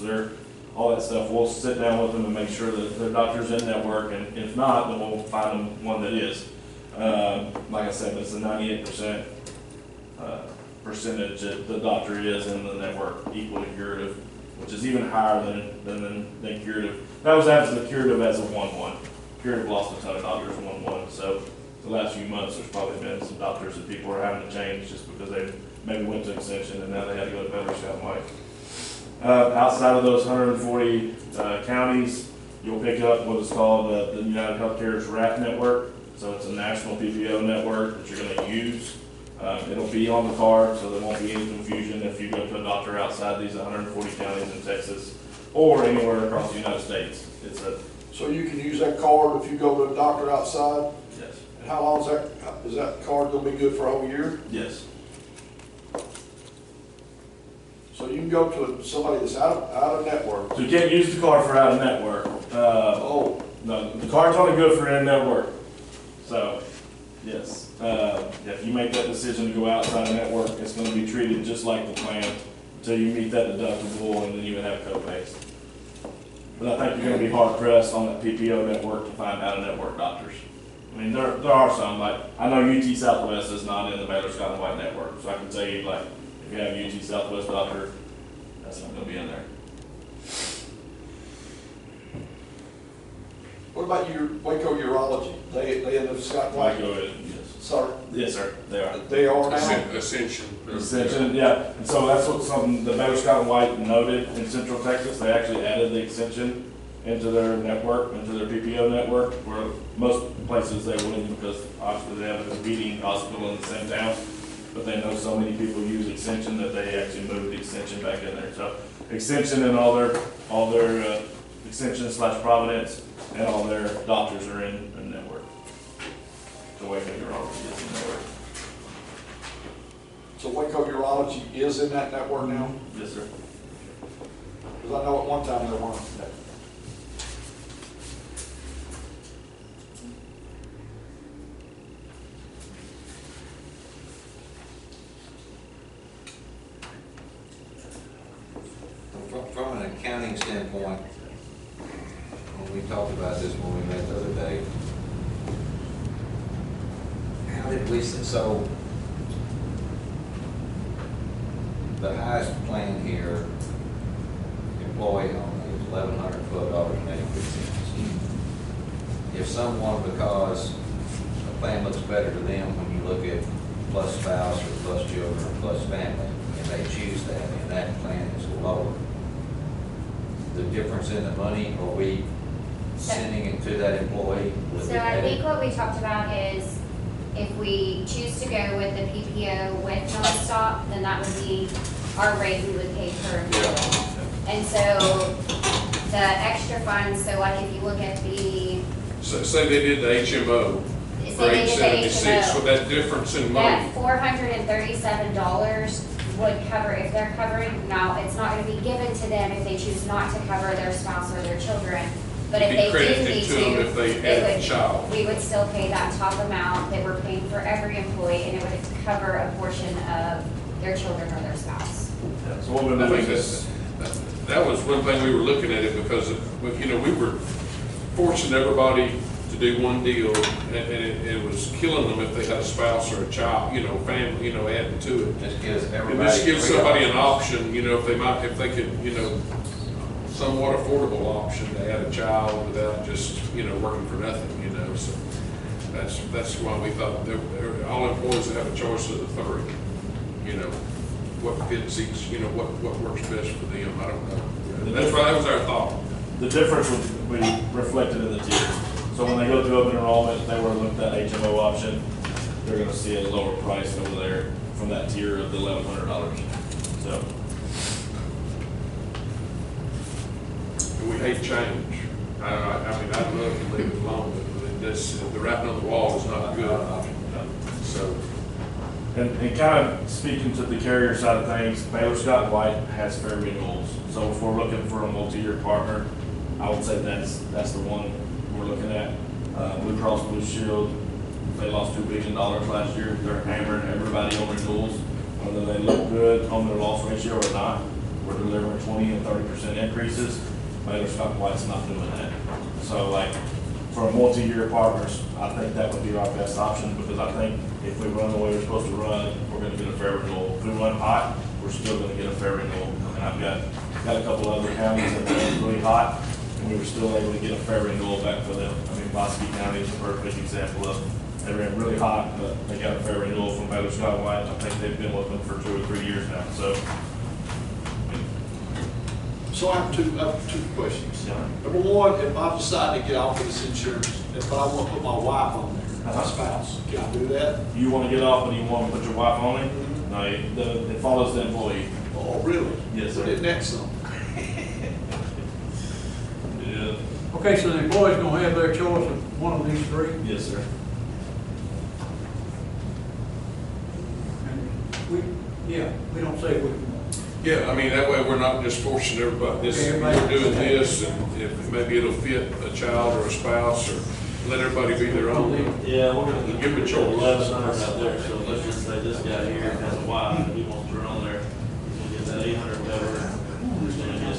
all that stuff. We'll sit down with them and make sure that their doctor's in network, and if not, then we'll find them one that is. Like I said, it's a 98% percentage that the doctor is in the network equal to curative, which is even higher than curative. That was after the curative as a 1-1. Curative lost a ton of doctors 1-1. So the last few months, there's probably been some doctors that people are having to change just because they maybe went to extension and now they had to go to Baylor Scott and White. Outside of those 140 counties, you'll pick up what is called the United Healthcare's RAP network. So it's a national PPO network that you're going to use. It'll be on the card, so there won't be any confusion if you go to a doctor outside these 140 counties in Texas or anywhere across the United States. So you can use that card if you go to a doctor outside? Yes. And how long is that card going to be good for a whole year? Yes. So you can go to somebody that's out of network. So you can't use the card for out of network. No, the card's only good for in-network. So, yes, if you make that decision to go outside of network, it's gonna be treated just like the plan until you meet that deductible and then you would have co-pays. But I think you're gonna be hard pressed on that PPO network to find out-of-network doctors. I mean, there are some, like, I know UT Southwest is not in the Baylor Scott and White network, so I can tell you, like, if you have a UT Southwest doctor, that's not gonna be in there. What about your Waco Urology? They end up Scott White? Go ahead, yes. Sorry, Yes, sir, they are. they are now? Ascension. Extension, yeah, and so that's what something, the Baylor Scott and White noted in Central Texas, they actually added the extension into their network, into their PPO network, where most places they wouldn't, because obviously they have a competing hospital in the same town, but they know so many people use extension that they actually moved the extension back in there, so extension and all their extension / Providence, and all their doctors are in network. The way that you're already is in network. So Waco Urology is in that network now? Yes, sir. Because I know at one time they weren't. From an accounting standpoint, when we talked about this when we met the other day, how did we, so the highest plan here, employee only is $1,112.83. If someone, because a plan looks better to them when you look at plus spouse or plus children or plus family, and they choose that, and that plan is lower, the difference in the money, are we sending it to that employee? So I think what we talked about is if we choose to go with the PPO with nonstop, then that would be our rate we would pay per employee. And so the extra funds, so like if you look at the, So say they did the HMO say for they did the $876, with HMO, that difference in money. that $437 would cover, if they're covering, now, it's not gonna be given to them if they choose not to cover their spouse or their children, but if Be they do credited need to them if they had a would- child. we would still pay that top amount that we're paying for every employee, and it would cover a portion of their children or their spouse. Yeah, so what we're I doing think is, that was one thing we were looking at it because, you know, we were forcing everybody to do one deal, and it was killing them if they had a spouse or a child, you know, family, you know, adding to it. Just gives And everybody. this gives free somebody an options. option, you know, if they could, you know, somewhat affordable option to add a child without just, you know, working for nothing, you know, so that's why we thought that all employees have a choice of the three, you know, what fits each, you know, what works best for them, I don't know. That's why, that was our thought. the difference would be reflected in the tiers. So when they go through open enrollment, if they were to look at that HMO option, they're gonna see a lower price over there from that tier of the $1,100. So, And we hate change. I mean, I'd love to leave it alone, but this, the writing on the wall is not good. So, and kind of speaking to the carrier side of things, Baylor Scott and White has fair renewals. So if we're looking for a multi-year partner, I would say that's the one we're looking at. Blue Cross Blue Shield, they lost $2 billion last year. They're hammering everybody on renewals, whether they look good on their loss ratio or not. We're delivering 20 and 30% increases. Baylor Scott and White's not doing that. So like, for multi-year partners, I think that would be our best option, because I think if we run the way we're supposed to run, we're gonna get a fair renewal. If we run hot, we're still gonna get a fair renewal. And I've got a couple other counties that are really hot, and we were still able to get a fair renewal back for them. I mean, Bosque County is a perfect example of, they ran really hot, but they got a fair renewal from Baylor Scott and White. I think they've been with them for 2 or 3 years now, so. So I have two questions. Yeah. Number one, if I decide to get off of this insurance, if I want to put my wife on there, my spouse, can I do that? You wanna get off, but you wanna put your wife on it? No, it follows the employee. Oh, really? Yes, sir. Isn't that something? Yeah. Okay, so the employee's gonna have their choice of one of these three? Yes, sir. And we don't say we, Yeah, I mean, that way we're not just forcing everybody, this, you're doing this, and if, maybe it'll fit a child or a spouse, or let everybody be their own. Yeah, we're gonna Give them a choice. 1,100 out there, so let's just say this guy here has a wife, and he wants to run there, he's gonna get that 800 covered, he's gonna get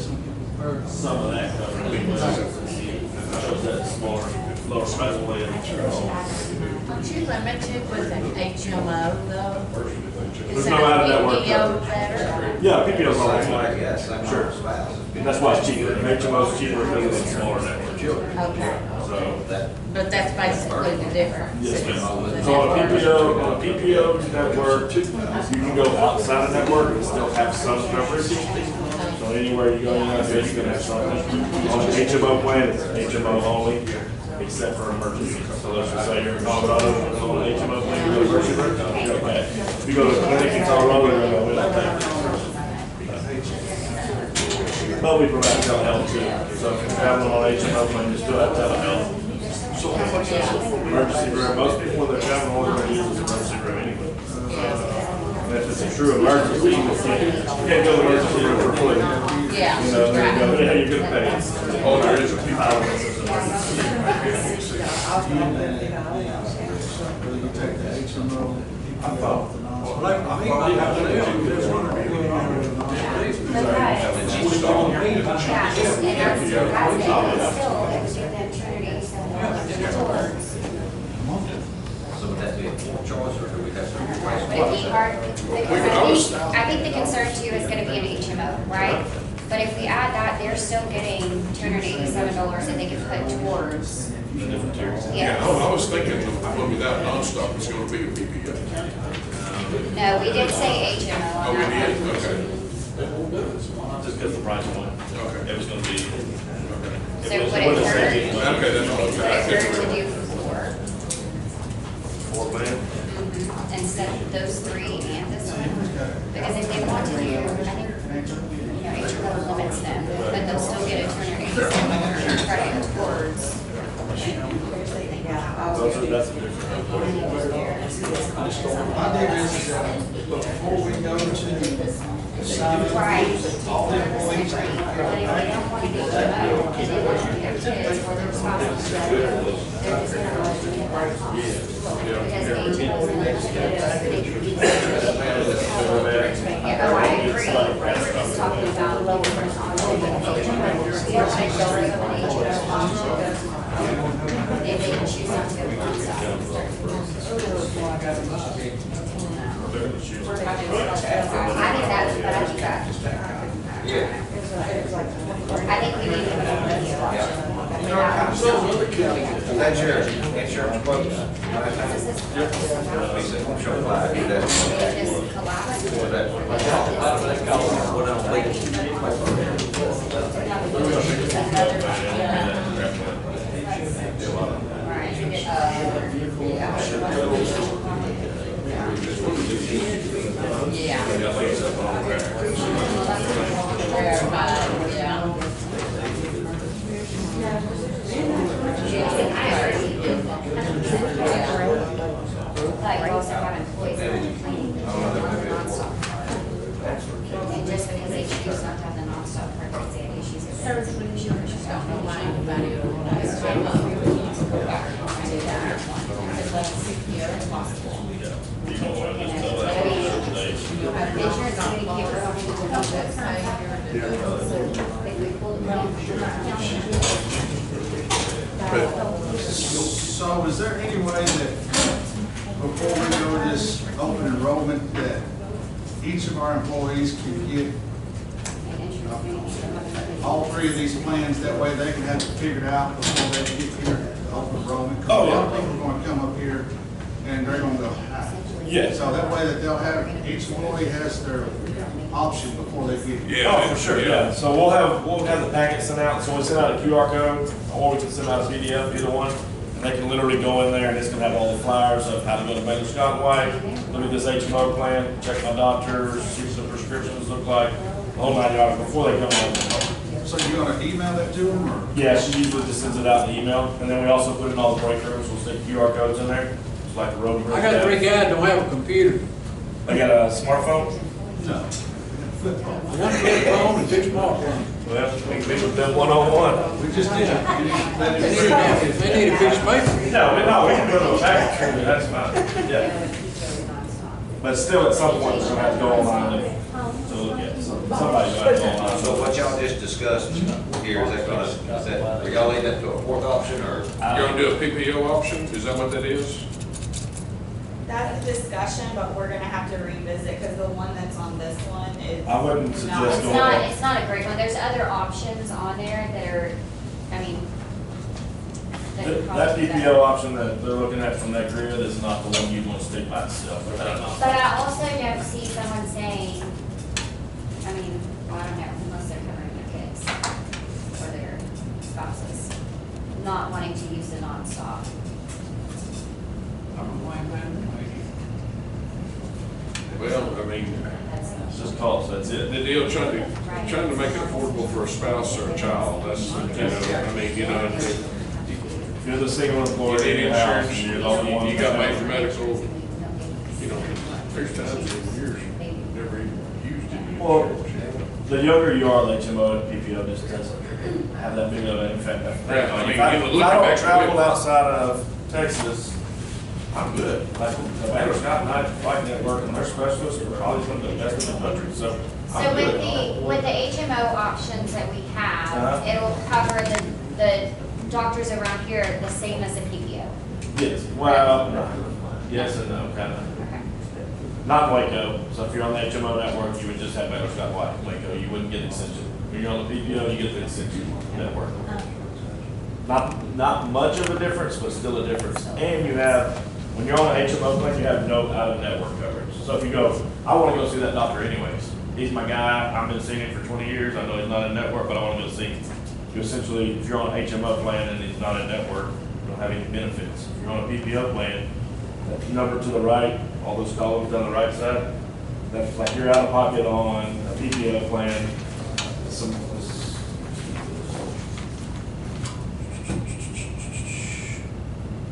some of that covered, anyway, since he shows that smaller, lower price point. Aren't you limited with an HMO though? There's no out of network PPO coverage. better? Yeah, PPO's all That's right. why, yes, I'm Sure. spouse. And that's why it's cheaper, HMO's cheaper because it's a smaller network. Okay, So, That, but that's basically the difference. yes, is ma'am. the So on a network. PPO network, you can go outside of network and still have some coverage. So anywhere you go in the United States, you can have something. On the HMO plan, it's HMO only, except for emergency. So let's just say you're in Colorado, on an HMO plan, you go to emergency room, you're okay. If you go to a clinic in Colorado, you're gonna go with that. But we provide telehealth too. So if you're traveling on HMO plan, you still have telehealth. So how much is it for Emergency room, most people when they're traveling, all they're gonna use is emergency room anyway. And if it's a true emergency, you can't go to the emergency room for free. Yeah, You know, they right. go, yeah, you're gonna pay. Oh, there is a people. Will you take the HMO? I thought. Like, I think they have to live, there's one or two. That's right. Yeah, and that's, still, it would give them Trinity, so towards. so would that be a choice, or do we have to replace But if he hard, I think the concern too is gonna be an HMO, right? But if we add that, they're still getting $287 that they can put towards. Yeah, I was thinking, well, without nonstop, it's gonna be a PPO. No, we did say HMO Oh, on we that did, one. okay, Just because the price went, okay. it was gonna be. So would it wouldn't hurt, say Okay, that's all. would it hurt to do four? Four plan? Instead of those three and this one? Because if they want to do, I think, HMO limits them, but they'll still get eternity credit towards. That's a different. My deal is that before we go to sign Right. all the employees, But if they don't want to do HMO, and they want to have kids or their spouses, they're just gonna let them get that cost. Because HMO is gonna yeah, oh, I agree. We were just talking about lower first on the if they can choose not to go on site. I think that's, but I think that. I think we need to. That's your insurance quote. We said, I'm sure five, They that's. just collapse. What that, what else, Yeah. Like, we also have employees that are complaining that they don't have the nonstop part. And just because they choose not to have the nonstop part, because they have issues with their insurance. Don't know why anybody would want to stay up. Do that. As less secure as possible. I mean, insurance committee can't really do if we pull the money from the So is there any way that before we go to this open enrollment, that each of our employees can get all three of these plans, that way they can have it figured out before they get here to open enrollment? 'Cause a lot of people are going to come up here and they're going to go, "Ah." Yes. So that way that they'll have, each employee has their option before they get here. Oh, for sure, yeah. So we'll have the packet sent out, so we send out a QR code, or we can send out a PDF, either one. And they can literally go in there and it's gonna have all the flyers of how to go to Baylor Scott and White, look at this HMO plan, check my doctors, see what the prescriptions look like, the whole 9 yards before they come in. So you're going to email that to them, or? Yeah, she usually just sends it out in the email, and then we also put it in all the break rooms, we'll stick QR codes in there, just like the road. I got three guys don't have a computer. They got a smartphone? No. One telephone and 6 smartphones. Well, we can be with them one-on-one. We just need if they need a piece of paper. No, we can go to a package, that's fine, yeah. But still, at some point, we're gonna have to go online to look at it. Somebody's gonna have to go online. So what y'all just discussed here, are y'all leading that to a fourth option, or? You're gonna do a PPO option, is that what that is? That's a discussion, but we're gonna have to revisit, because the one that's on this one is. I wouldn't suggest It's going. it's not a great one. There's other options on there that are, I mean. That PPO option that they're looking at from that grid is not the one you want to stick by itself. But I also don't see someone saying, I mean, well, I don't know, unless they're covering their kids or their spouses, not wanting to use the nonstop. I don't know why I'm Well, I mean, It's just cost, that's it. the deal, trying to make it affordable for a spouse or a child, that's, I mean, If you're the single you employee need in the house, insurance, you're the only one. you got major medical, there's times in years, never even used it. Well, the younger you are, the HMO and PPO just doesn't have that big of an effect. Yeah, I mean, If I you look if I back don't travel with- outside of Texas, I'm good. Like, Batter's got night flight network and their specialists are probably some of the best in the country, so So I'm with good. with the HMO options that we have, Uh-huh. it'll cover the doctors around here the same as the PPO. Yes, well, no. Yes and no, kind of. Okay. Not in Waco, so if you're on the HMO network, you would just have Baylor Scott White in Waco, you wouldn't get extension. When you're on the PPO, you get the extension network. Not much of a difference, but still a difference. And you have, when you're on an HMO plan, you have no out-of-network coverage. So if you go, I want to go see that doctor anyways, he's my guy, I've been seeing him for 20 years, I know he's not in network, but I want to go see him. You essentially, if you're on an HMO plan and he's not in network, you don't have any benefits. If you're on a PPO plan, that number to the right, all those columns down the right side, that's like you're out of pocket on a PPO plan. Some,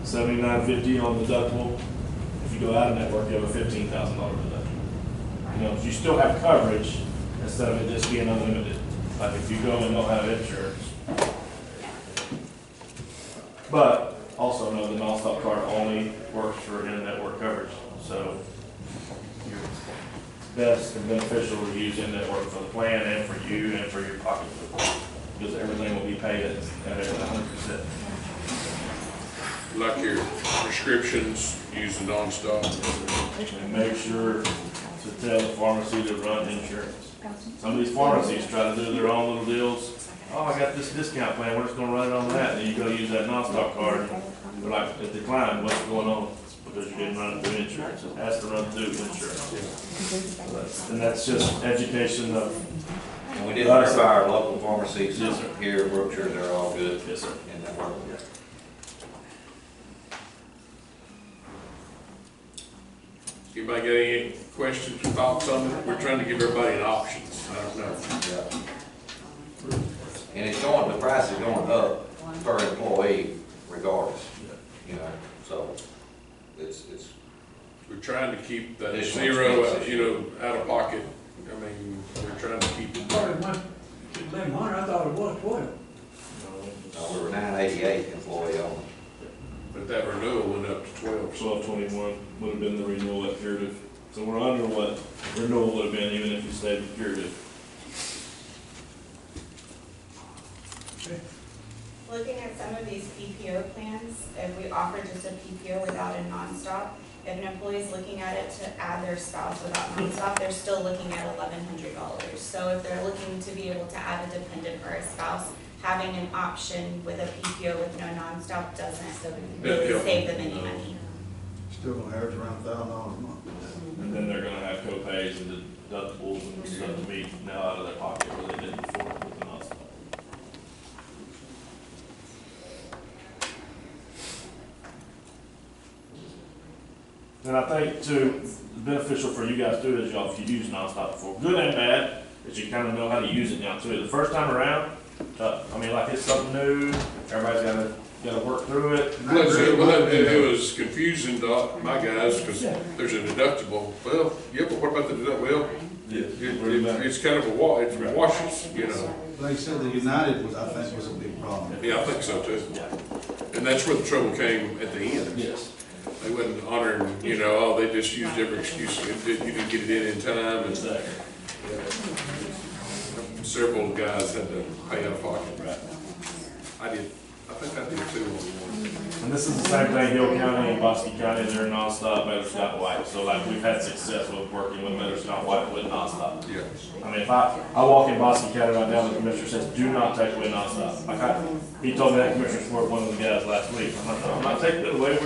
$79.50 on deductible. If you go out of network, you have a $15,000 deductible. You know, you still have coverage instead of it just being unlimited. Like if you go and don't have insurance. But also know the nonstop card only works for in-network coverage. So it's best and beneficial to use in-network for the plan and for you and for your pocketbook. Because everything will be paid at 100%. Like your prescriptions, using nonstop. And make sure to tell the pharmacy to run insurance. Some of these pharmacies try to do their own little deals. Oh, I got this discount plan, we're just gonna run it on that, and then you go use that nonstop card. They're like, it declined, what's going on? It's because you didn't run it through insurance, it has to run through insurance. So that's just education of. And we did verify our local pharmacies. Yes, sir. Here in Brookshire, they're all good. Yes, sir. In that work. Anybody got any questions, thoughts on it? We're trying to give everybody an option, I don't know. Yeah. And it's going, the price is going up per employee regardless, you know, so it's. We're trying to keep that Additional zero, expenses. out of pocket. I mean, we're trying to keep it I thought there. it went to 1,100, I thought it was 12. We were 988 employee only. But that renewal went up to 12. 12/21 would have been the renewal at curative. So we're under what renewal would have been even if you stayed with curative. Looking at some of these PPO plans, if we offer just a PPO without a nonstop, if an employee is looking at it to add their spouse without nonstop, they're still looking at $1,100. So if they're looking to be able to add a dependent or a spouse, having an option with a PPO with no nonstop doesn't really save them any money. Still gonna average around $1,000 a month. And then they're gonna have co-pays and deductibles and stuff to meet now out of their pocket where they didn't before with the nonstop. And I think too, beneficial for you guys too is y'all, if you use nonstop before, good and bad, is you kind of know how to use it now too. The first time around, I mean, like it's something new, everybody's got to gotta work through it. It was confusing to my guys, because there's a deductible. Well, yeah, but what about the deductible? Well, it's kind of it's washes, you know. Like I said, the United was, I think, was a big problem. Yeah, I think so too. And that's where the trouble came at the end. Yes. They wasn't honoring, you know, oh, they just used every excuse. You didn't get it in time, and Exactly. several guys had to pay out of pocket. I did. I think I did too on one. And this is the same thing, Hill County and Bosque County, they're nonstop Better Scott White. So like, we've had success with working with Better Scott White with nonstop. Yeah. I mean, if I walk in Bosque County right now, the commissioner says, do not take away nonstop. Like he told me that commissioner support one of the guys last week. I'm like, no, I'm not taking it away,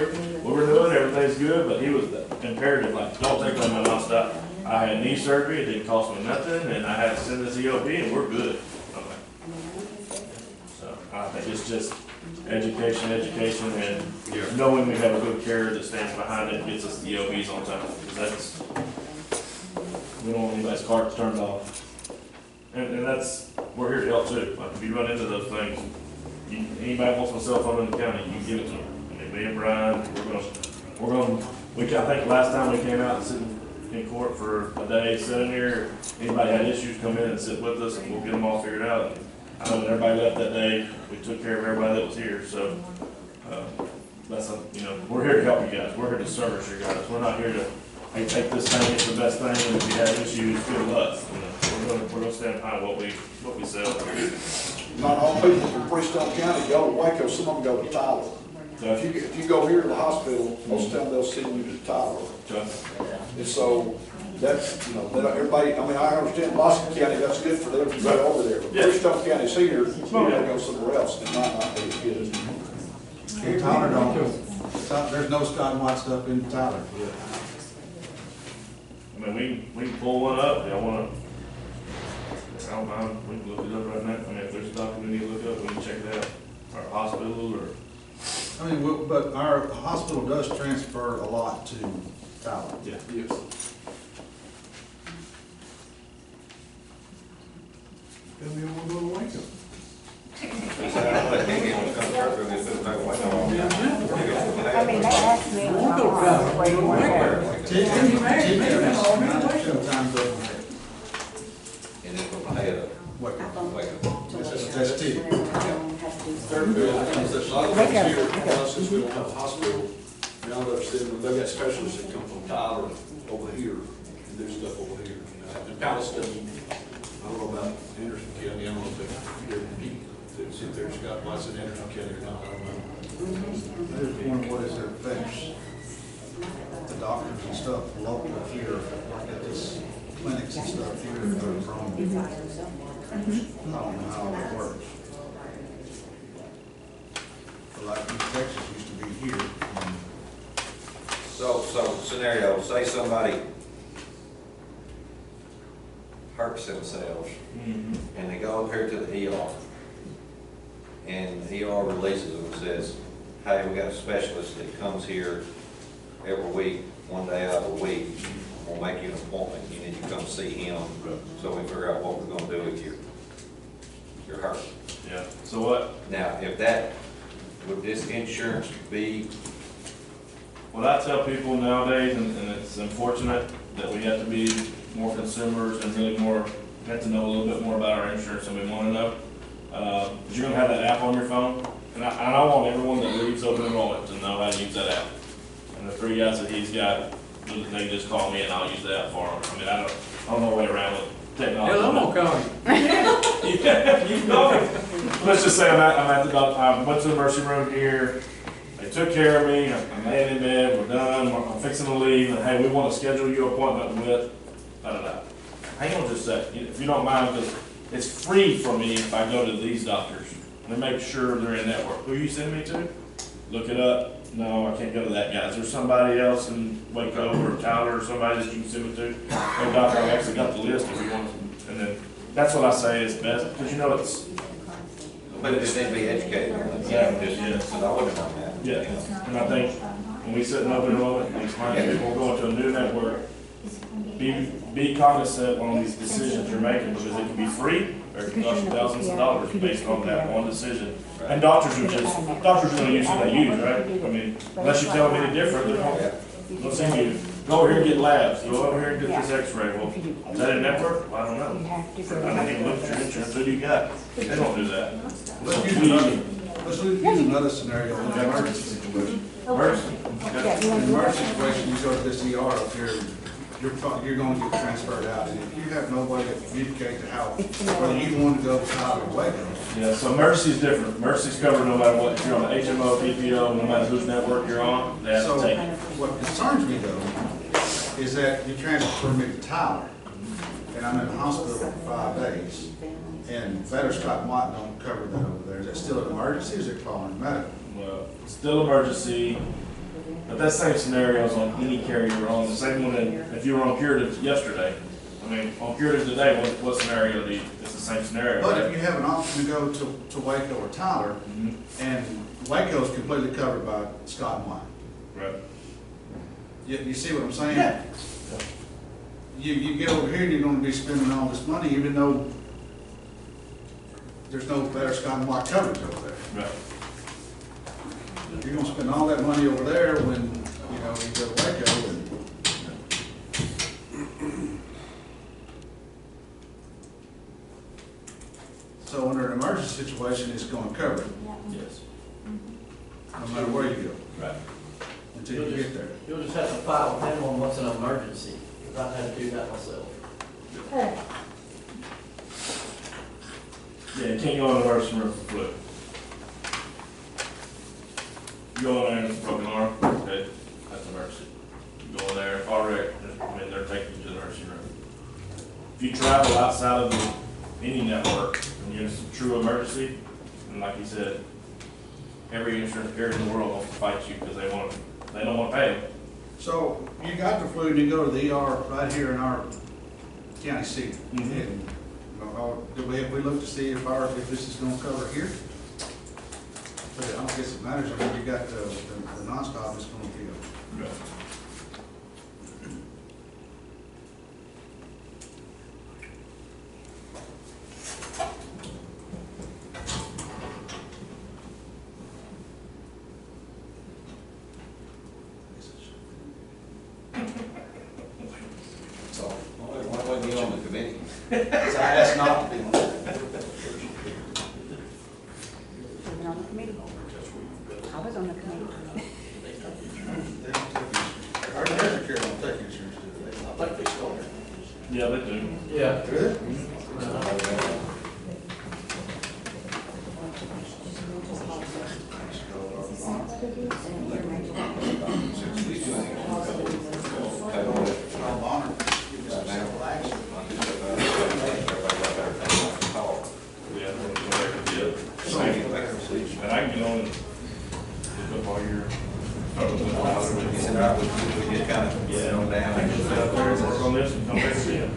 we're doing, everything's good, but he was imperative, like, don't take away my nonstop. I had knee surgery, it didn't cost me nothing, and I had to send this EOP, and we're good. Okay. So I think it's just education, and knowing we have a good carrier that stands behind it and gets us the EOBs on time. That's, we don't want anybody's cart turned off. And that's, we're here to help too. Like if you run into those things, anybody wants my cell phone in the county, you can give it to them. I mean, me and Brian, I think last time we came out and sitting in court for a day, sitting here, anybody had issues, come in and sit with us, and we'll get them all figured out. I know when everybody left that day, we took care of everybody that was here, so, we're here to help you guys, we're here to service you guys, we're not here to, hey, take this thing, it's the best thing, and if you have issues, good luck. We're gonna stand behind what we sell. Not all people from Freestone County go to Waco, some of them go to Tyler. So If you go here to the hospital, most of the time they'll send you to Tyler. And so, that's, everybody, I mean, I understand Bosque County, that's good for them to go over there. But Freestone County's here, you gotta go somewhere else, it might not be as good. In Tyler, there's no Scott White stuff in Tyler. I mean, we can pull one up, y'all wanna, I don't mind, we can look it up right now. I mean, if there's a doctor we need to look up, we can check it out, or hospital, or. I mean, but our hospital does transfer a lot to Tyler. Yeah. Yes. Then we don't want to go to Waco. I mean, they asked me. We'll go to Waco. Sometimes And then go ahead. that's T. There's a lot of things here, since we don't have a hospital, now they've got specialists that come from Tyler over here and do stuff over here. And Palestine, I don't know about Anderson County, I don't know if they're competing, if they're Scott White's in Anderson County or not, I don't know. I just wonder what is their effects, the doctors and stuff local here, like at this clinics and stuff here, they're from. I don't know how it works. But like East Texas used to be here, and So scenario, say somebody hurts themselves and they go over here to the ER and the ER releases them and says, hey, we got a specialist that comes here every week, one day out of the week. We'll make you an appointment. You need to come see him so we figure out what we're gonna do with your hurt. Yeah, so what? Now, would this insurance be? What I tell people nowadays, and it's unfortunate that we have to be more consumers and really have to know a little bit more about our insurance than we want to know. Because you're going to have that app on your phone, and I want everyone that leaves open enrollment to know how to use that app. And the 3 guys that he's got, they just call me and I'll use the app for them. I mean, I don't know a way around with technology. Hell, I'm gonna call you. Yeah, you can call me. Let's just say I'm at the doctor. I went to the emergency room here. They took care of me. I'm laying in bed. We're done. I'm fixing to leave. And hey, we want to schedule you an appointment with da-da-da. Hang on just a second, if you don't mind, because it's free for me if I go to these doctors and make sure they're in network. Who you send me to? Look it up. No, I can't go to that guy. Is there somebody else in Waco or Tyler or somebody that you can send me to? Hey, doctor, I've actually got the list if you want to. And then that's what I say is best, because you know it's. But it just need to be educated on it. Yeah. Because I wouldn't know that. Yeah, and I think when we sit in open enrollment and explain to people we're going to a new network, be cognizant on these decisions you're making, because it can be free, or cost you thousands of dollars based on that one decision. And doctors are gonna use what they use, right? I mean, unless you tell them any different, they'll send you, go over here and get labs, go over here and get this x-ray. Well, is that a network? Well, I don't know. I didn't even look at your insurance, who do you got? They don't do that. Let's use another scenario, an emergency situation. Emergency. In an emergency situation, you go to this ER up here, you're gonna get transferred out, and if you have nobody to communicate to how, whether you want to go to Tyler or Waco. Yeah, so Mercy is different. Mercy's covered no matter what, if you're on the HMO, PPO, no matter whose network you're on, they have So, to take it. what concerns me though, is that you transfer me to Tyler, and I'm in the hospital for 5 days, and Better Scott and White don't cover that over there. Is that still an emergency, or is it calling medical? Well, it's still emergency, but that same scenario is on any carrier you're on. The same one if you were on Curative yesterday. I mean, on Curative today, what scenario do you, it's the same scenario, But right? if you have an option to go to Waco or Tyler, and Waco is completely covered by Scott and White. Right. You see what I'm saying? Yeah. You get over here and you're gonna be spending all this money, even though there's no Better Scott and White coverage over there. Right. You're gonna spend all that money over there when, you know, you go to Waco and. So under an emergency situation, it's gonna cover it, Yes. no matter where you go, Right. until you get there. You'll just have to file with them on what's an emergency, because I've had to do that myself. Yeah, you can't go in the emergency room for flu. You go in there and it's a broken arm, okay, that's emergency. You go in there, car wreck, I mean, they're taking you to the emergency room. If you travel outside of any network, and you're in a true emergency, and like you said, every insurance carrier in the world wants to fight you because they don't want to pay them. So you got the flu and you go to the ER right here in our county seat. Mhm. And, have we looked to see if this is gonna cover here? But I don't guess it matters, I mean, you got the nonstop is gonna be Right. So, why wasn't you on the committee? So I asked not to be on that. Been on the committee. I was on the committee. They don't take insurance. Our Medicare care don't take insurance, do they? I think they started. Yeah, they do. Yeah. Good. Yeah, whatever, yeah. And I can get on and look up all your. You said, all right, we just kind of sit on down. I can just sit out there and work on this and come back again.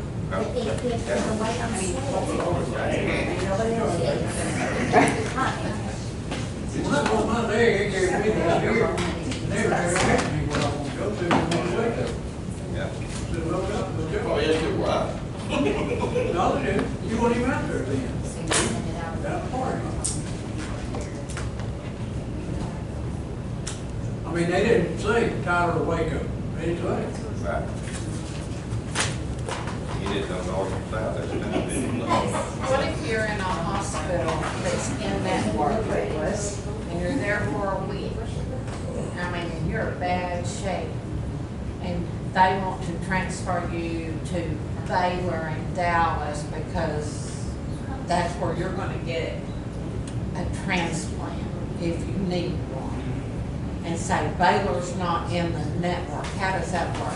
When I was my leg, they gave me the here, never asked me what I want to go to, and they wake up. Yeah. Said, well, we'll do Oh, it. yes, you're right. No, they didn't. You weren't even out there then. That party. I mean, they didn't say Tyler or Waco. They didn't say. Right. You didn't know north and south, that's kind of big. What if you're in a hospital that's in that workplace, and you're there for a week? I mean, and you're in bad shape, and they want to transfer you to Baylor in Dallas because that's where you're gonna get a transplant if you need one. And say Baylor's not in the network, how does that work?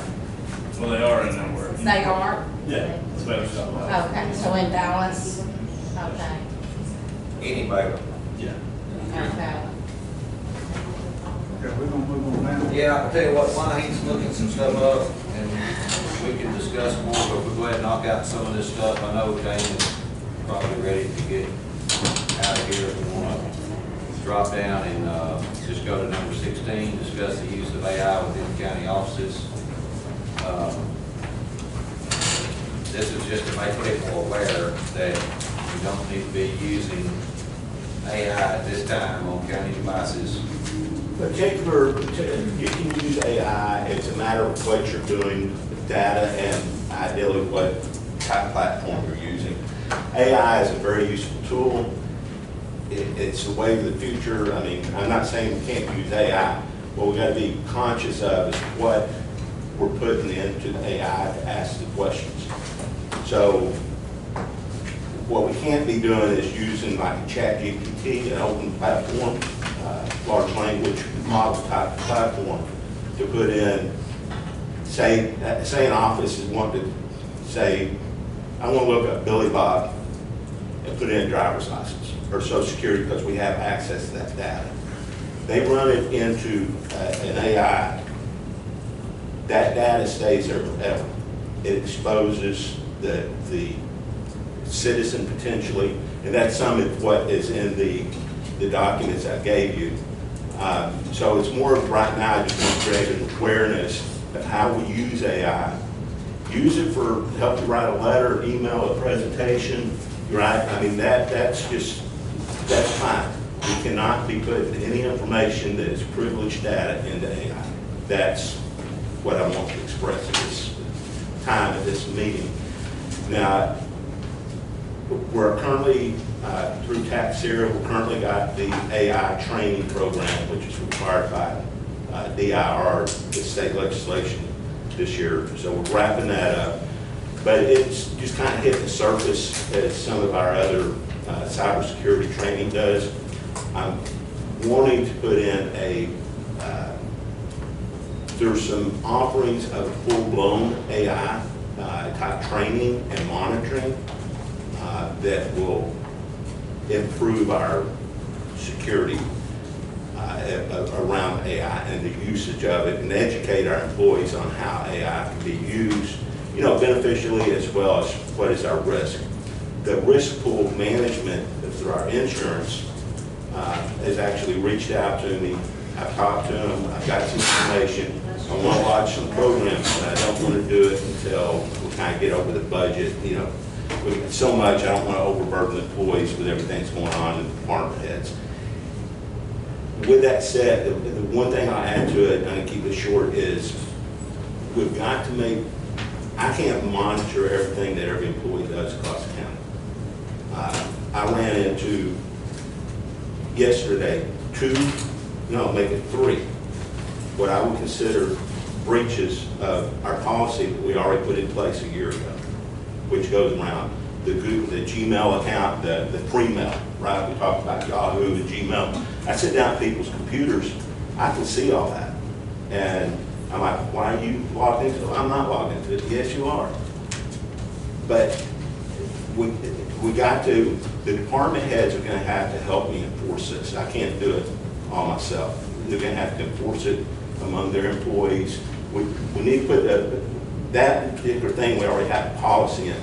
Well, they are in that work. They are? Yeah, it's better stuff. Okay, so in Dallas? Okay, Anybody. Yeah. okay. Okay, we're gonna move on now. Yeah, I'll tell you what, while he's looking some stuff up, and we can discuss more, but we'll go ahead and knock out some of this stuff. I know Dane is probably ready to get out of here. If we want to drop down and just go to number 16, discuss the use of AI within county offices. This is just to make people aware that we don't need to be using AI at this time on county devices. You can use AI, it's a matter of what you're doing with data and ideally what type platform you're using. AI is a very useful tool. It's the way of the future. I mean, I'm not saying we can't use AI. What we gotta be conscious of is what we're putting into the AI to ask the questions. So what we can't be doing is using like a ChatGPT, an open platform, large language model type platform to put in, say an office is wanting to say, I want to look up Billy Bob and put in driver's license or social security because we have access to that data. They run it into an AI. That data stays there forever. It exposes the citizen potentially, and that's some of what is in the documents I gave you. So it's more of right now just to create an awareness of how we use AI. Use it for help you write a letter, email, a presentation, right? I mean, that's fine. We cannot be putting any information that is privileged data into AI. That's what I want to express at this time at this meeting. Now, we're currently, through Taxera, we've currently got the AI training program, which is required by DIR, the state legislation this year. So we're wrapping that up. But it's just kind of hit the surface as some of our other cybersecurity training does. I'm wanting to put in there's some offerings of full-blown AI type training and monitoring that will improve our security around AI and the usage of it, and educate our employees on how AI can be used, beneficially, as well as what is our risk. The risk pool management through our insurance has actually reached out to me. I've talked to them. I've got some information. I want to watch some programs, but I don't want to do it until we kind of get over the budget. So much, I don't want to overburden the employees with everything that's going on in the department heads. With that said, the one thing I'll add to it, and I'll keep it short, is we've got to make, I can't monitor everything that every employee does across the county. I ran into, yesterday, make it 3, what I would consider breaches of our policy that we already put in place a year ago, which goes around the Gmail account, the pre-mail, right? We talked about Yahoo and Gmail. I sit down at people's computers, I can see all that. And I'm like, why are you logged into it? I'm not logged into it. Yes, you are. But we got to, the department heads are going to have to help me enforce this. I can't do it all myself. They're going to have to enforce it among their employees. We need to put that particular thing, we already have a policy in.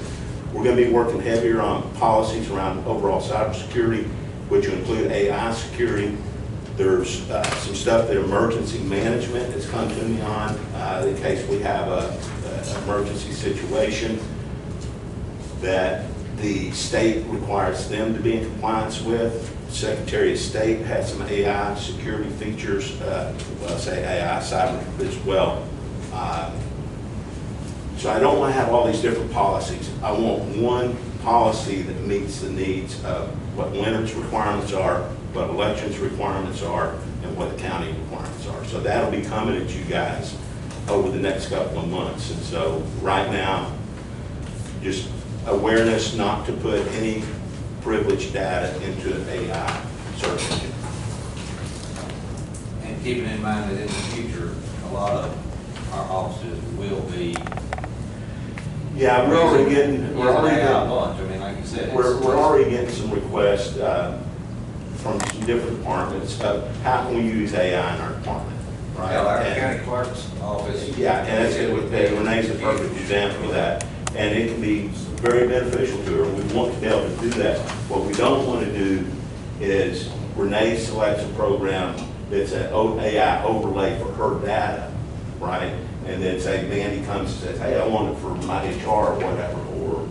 We're going to be working heavier on policies around overall cybersecurity, which will include AI security. There's some stuff that emergency management has come to me on in case we have an emergency situation that the state requires them to be in compliance with. Secretary of State has some AI security features, say AI cyber as well. So I don't want to have all these different policies. I want one policy that meets the needs of what Leonard's requirements are, what elections requirements are, and what the county requirements are. So that'll be coming at you guys over the next couple of months. And so right now, just awareness not to put any privileged data into an AI search engine. And keeping in mind that in the future, a lot of our offices will be. Yeah, we're already getting lunch. I mean, like you said, we're already getting some requests from some different departments of how can we use AI in our department, right? Yeah, like our county clerk's office. Yeah, and that's it. Renee's a perfect example of that, and it can be very beneficial to her. We want to be able to do that. What we don't want to do is Renee selects a program that's an AI overlay for her data, right? And then say Mandy comes and says, hey, I want it for my HR or whatever, or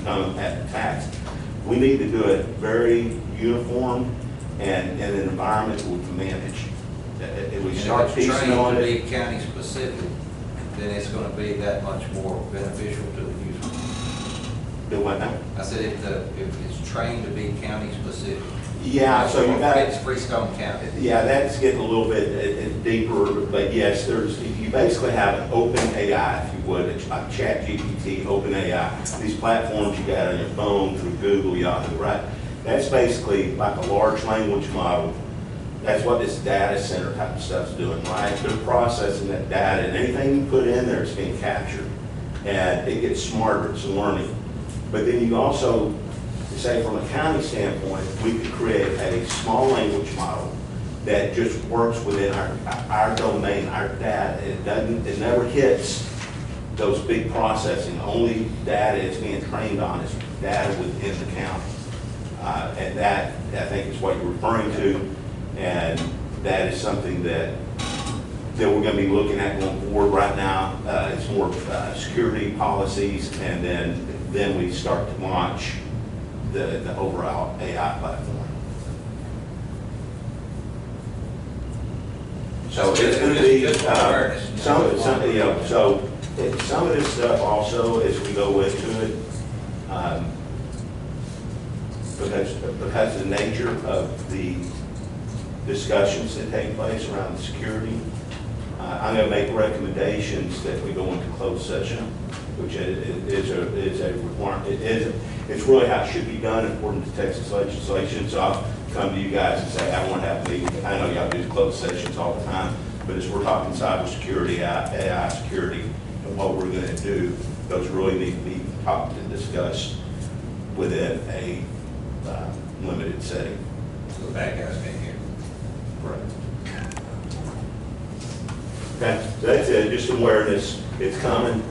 come at the tax. We need to do it very uniform and in an environment that we can manage. If we start If it's trained piecemealing to it, be county specific, then it's gonna be that much more beneficial to the user. do what now? I said if it's trained to be county specific. Yeah, so you got It's Freestone County. Yeah, that's getting a little bit deeper, but yes, you basically have an open AI, if you would, it's like ChatGPT, open AI. These platforms you got on your phone through Google, Yahoo, right? That's basically like a large language model. That's what this data center type of stuff's doing, right? They're processing that data, and anything you put in there is being captured. And it gets smarter, it's learning. But then you also, say from a county standpoint, we could create a small language model that just works within our domain, our data. It never hits those big processing. Only data it's being trained on is data within the county. And that, I think, is what you're referring to. And that is something that we're going to be looking at going forward right now. It's more security policies, and then we start to launch the overall AI platform. So it's going to be some of this stuff also as we go into it, because of the nature of the discussions that take place around the security. I'm going to make recommendations that we go into closed session, which is a requirement. It's really how it should be done according to Texas legislation. So I'll come to you guys and say, I want to have a meeting. I know y'all do closed sessions all the time, but as we're talking cybersecurity, AI security, and what we're going to do, those really need to be talked and discussed within a limited setting. So the bad guys can't hear. Right. Okay, so that's it, just awareness. It's coming.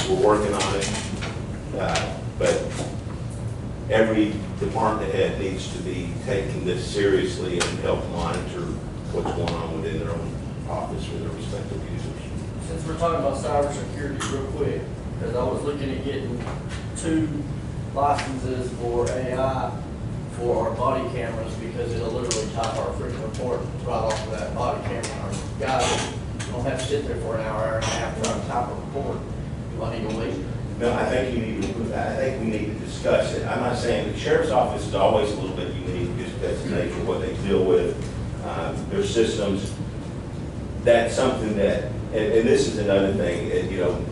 We're working on it. But every department head needs to be taking this seriously and help monitor what's going on within their own office with their respective users. Since we're talking about cybersecurity real quick, because I was looking at getting 2 licenses for AI for our body cameras, because it'll literally type our freaking report right off of that body camera. Our guys don't have to sit there for an hour and a half trying to type a report. Do I need to wait? No, I think we need to discuss it. I'm not saying the sheriff's office is always a little bit unique just because of the nature of what they deal with, their systems. That's something that, and this is another thing, you know,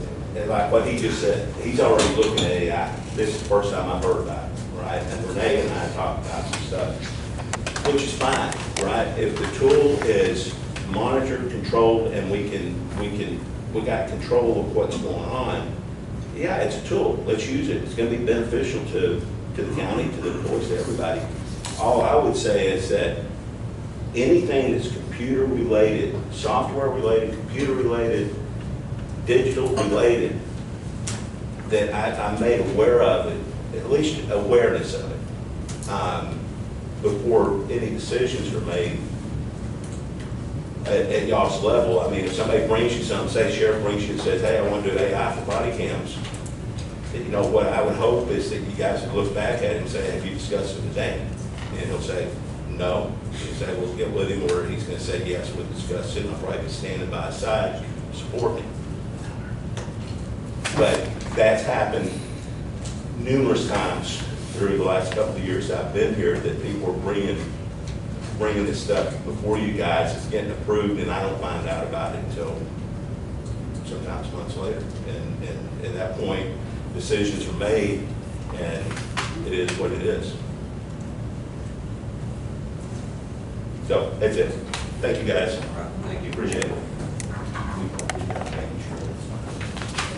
like what he just said, he's already looking at AI. This is the first time I've heard about it, right? And Renee and I talked about some stuff, which is fine, right? If the tool is monitored, controlled, and we got control of what's going on, yeah, it's a tool. Let's use it. It's going to be beneficial to the county, to the employees, to everybody. All I would say is that anything that's computer related, software related, computer related, digital related, that I'm made aware of it, at least awareness of it, before any decisions are made at y'all's level. I mean, if somebody brings you something, say sheriff brings you and says, hey, I want to do AI for body cams, you know, what I would hope is that you guys would look back at it and say, have you discussed it with Dan? And he'll say, no. You say, we'll get with him, or he's going to say, yes, we'll discuss it, and I'll probably be standing by his side, supporting him. But that's happened numerous times through the last couple of years I've been here, that people are bringing this stuff before you guys, it's getting approved, and I don't find out about it until sometimes months later. And at that point, decisions are made, and it is what it is. So that's it. Thank you, guys. All right, thank you. Appreciate it.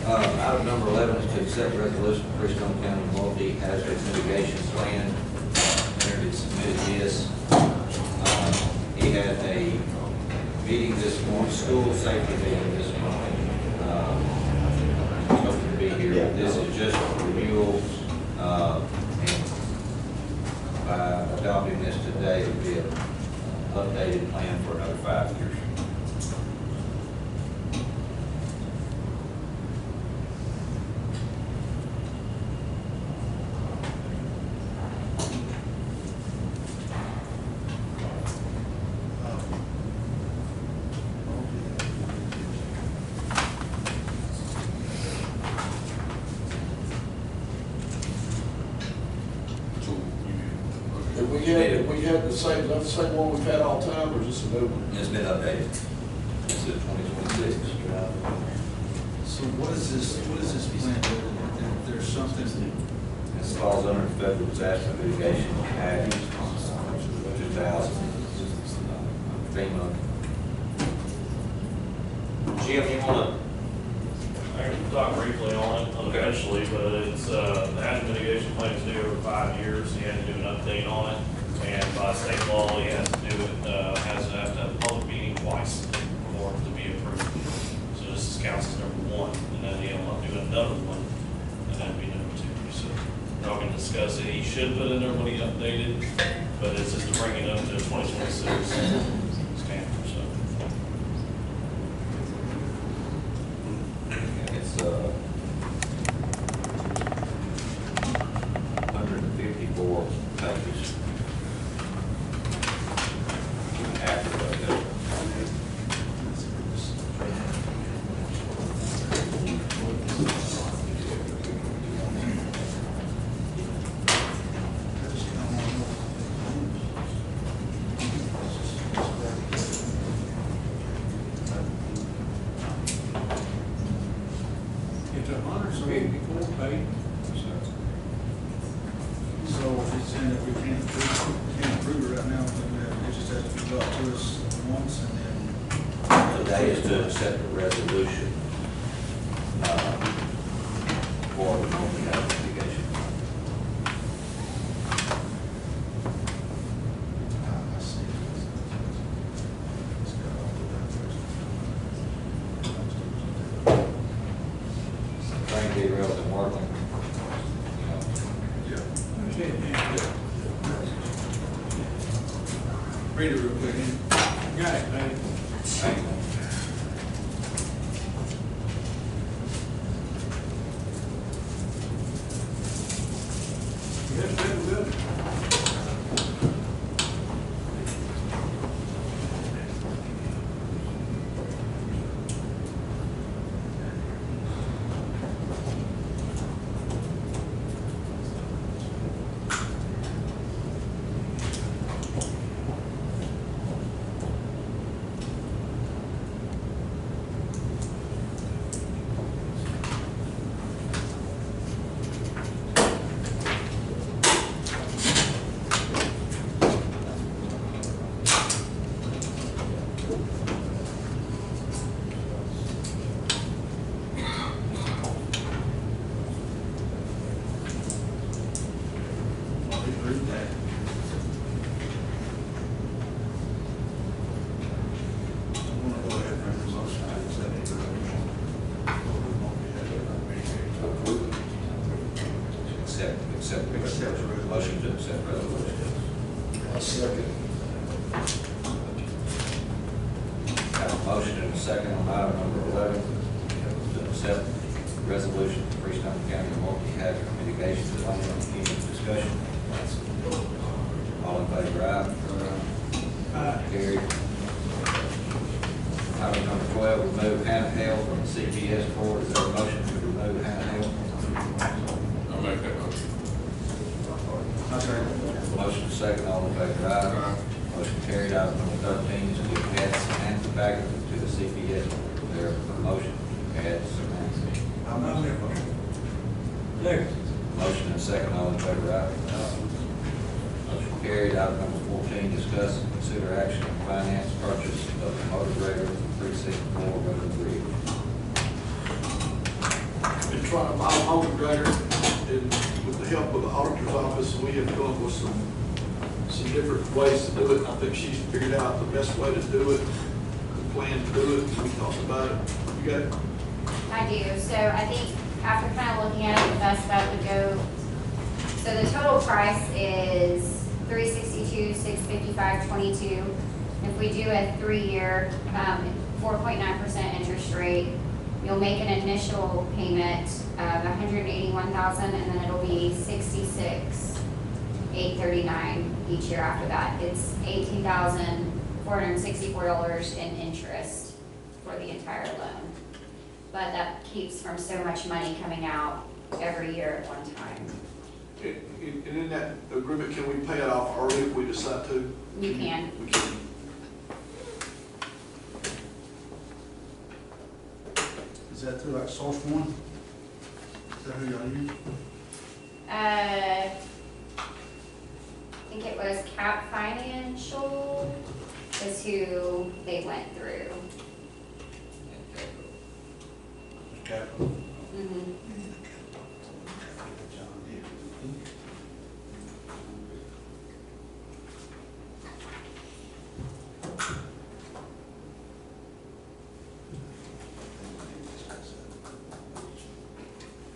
Item number 11 is to accept resolution for Freestone County multi-hazard mitigation plan. Leonard had submitted this. He had a meeting this morning, school safety meeting this morning. He's supposed to be here. This is just a renewal. And by adopting this today, it will be an updated plan for another 5 years. had the same, is that the same one we've had all the time, or is this a new one? It's been updated. It's at 2026. So what is this plan, if there's something, This falls under Federal Disaster Mitigation Act, 2000, FEMA. Jim, you wanna? I can talk briefly on it unofficially, but it's, the hazard mitigation plan is due every 5 years. He had to do an update on it. And by state law, he has to do it, has to have a public meeting twice for it to be approved. So this counts as number 1, and then he'll do another one, and that'd be number 2. So we're not gonna discuss it. He should put in there when he updated, but it's just to bring it up to 2026 standard, so. It's 154 pages. After that. It's 154 pages. so if it's saying that we can't approve it right now, then it just has to be brought to us once and then. Today is to accept a resolution for the multi-hazard mitigation. I see. Train derailed in Worthing. Yeah. Understand, yeah. Read it real quick. Got it, baby. Thank you. Yes, very good. Read that. I want to go ahead and make a motion to accept the resolution. Accept the resolution. Motion to accept resolution. I'll second. Got a motion and a second on item number 11 to accept resolution for Freestone County multi-hazard mitigation plan. Any discussion? All in favor, aye? Carried. Item number 12, remove handheld from the CPS board. Is there a motion to remove handheld? I'll make that motion. I'm sorry. Motion second, all in favor, aye? Motion carried. Item number 13 is to add Samantha Baggett to the CPS board. Is there a motion to add Samantha? I'm not there. There. Motion and second, all in favor, aye? Motion carried. Item number 14, discuss and consider action on finance purchase of the motor grader for 364 River Bridge. Been trying to buy a motor grader, and with the help of the auditor's office, we have come up with some different ways to do it. I think she's figured out the best way to do it, the plan to do it, we talked about it. You got it? I do, so I think after kind of looking at it, the best bet would go, so the total price is $362, $655.22. If we do a 3-year, 4.9% interest rate, you'll make an initial payment of $181,000, and then it'll be $66,839 each year after that. It's $18,464 in interest for the entire loan. But that keeps from so much money coming out every year at one time. And in that agreement, can we pay it off early if we decide to? You can. We can. Is that through like Source One? Is that who y'all use? I think it was Cap Financial is who they went through. Capital. Mm-hmm.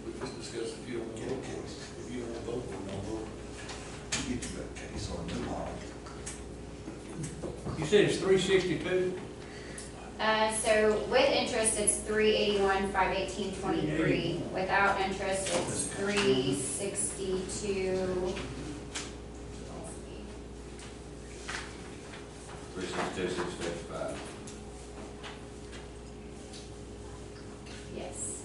We just discussed if you don't want to vote, if you don't want to vote, we don't vote. Get you that case on the law. You said it's 362? So with interest, it's 381, 518.23. Without interest, it's 362. 362, 655. Yes.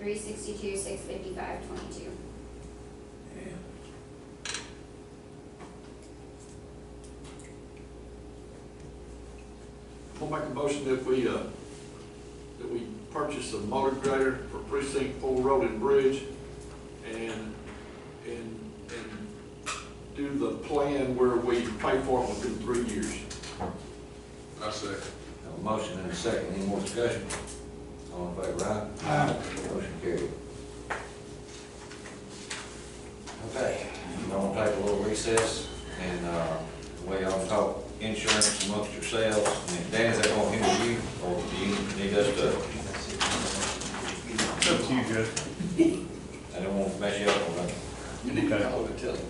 $362, $655.22. We'll make a motion that we purchase a motor grader for precinct 4 Road and Bridge and do the plan where we pay for it within 3 years. I second. Have a motion and a second, any more discussion? All in favor, aye? Aye. Motion carried. Okay, I'm gonna take a little recess and, way y'all can talk insurance amongst yourselves. And Dan, is that gonna hinder you, or do you need us to? It's up to you, Judge. I don't want to mess you up on that. You need to call and tell them.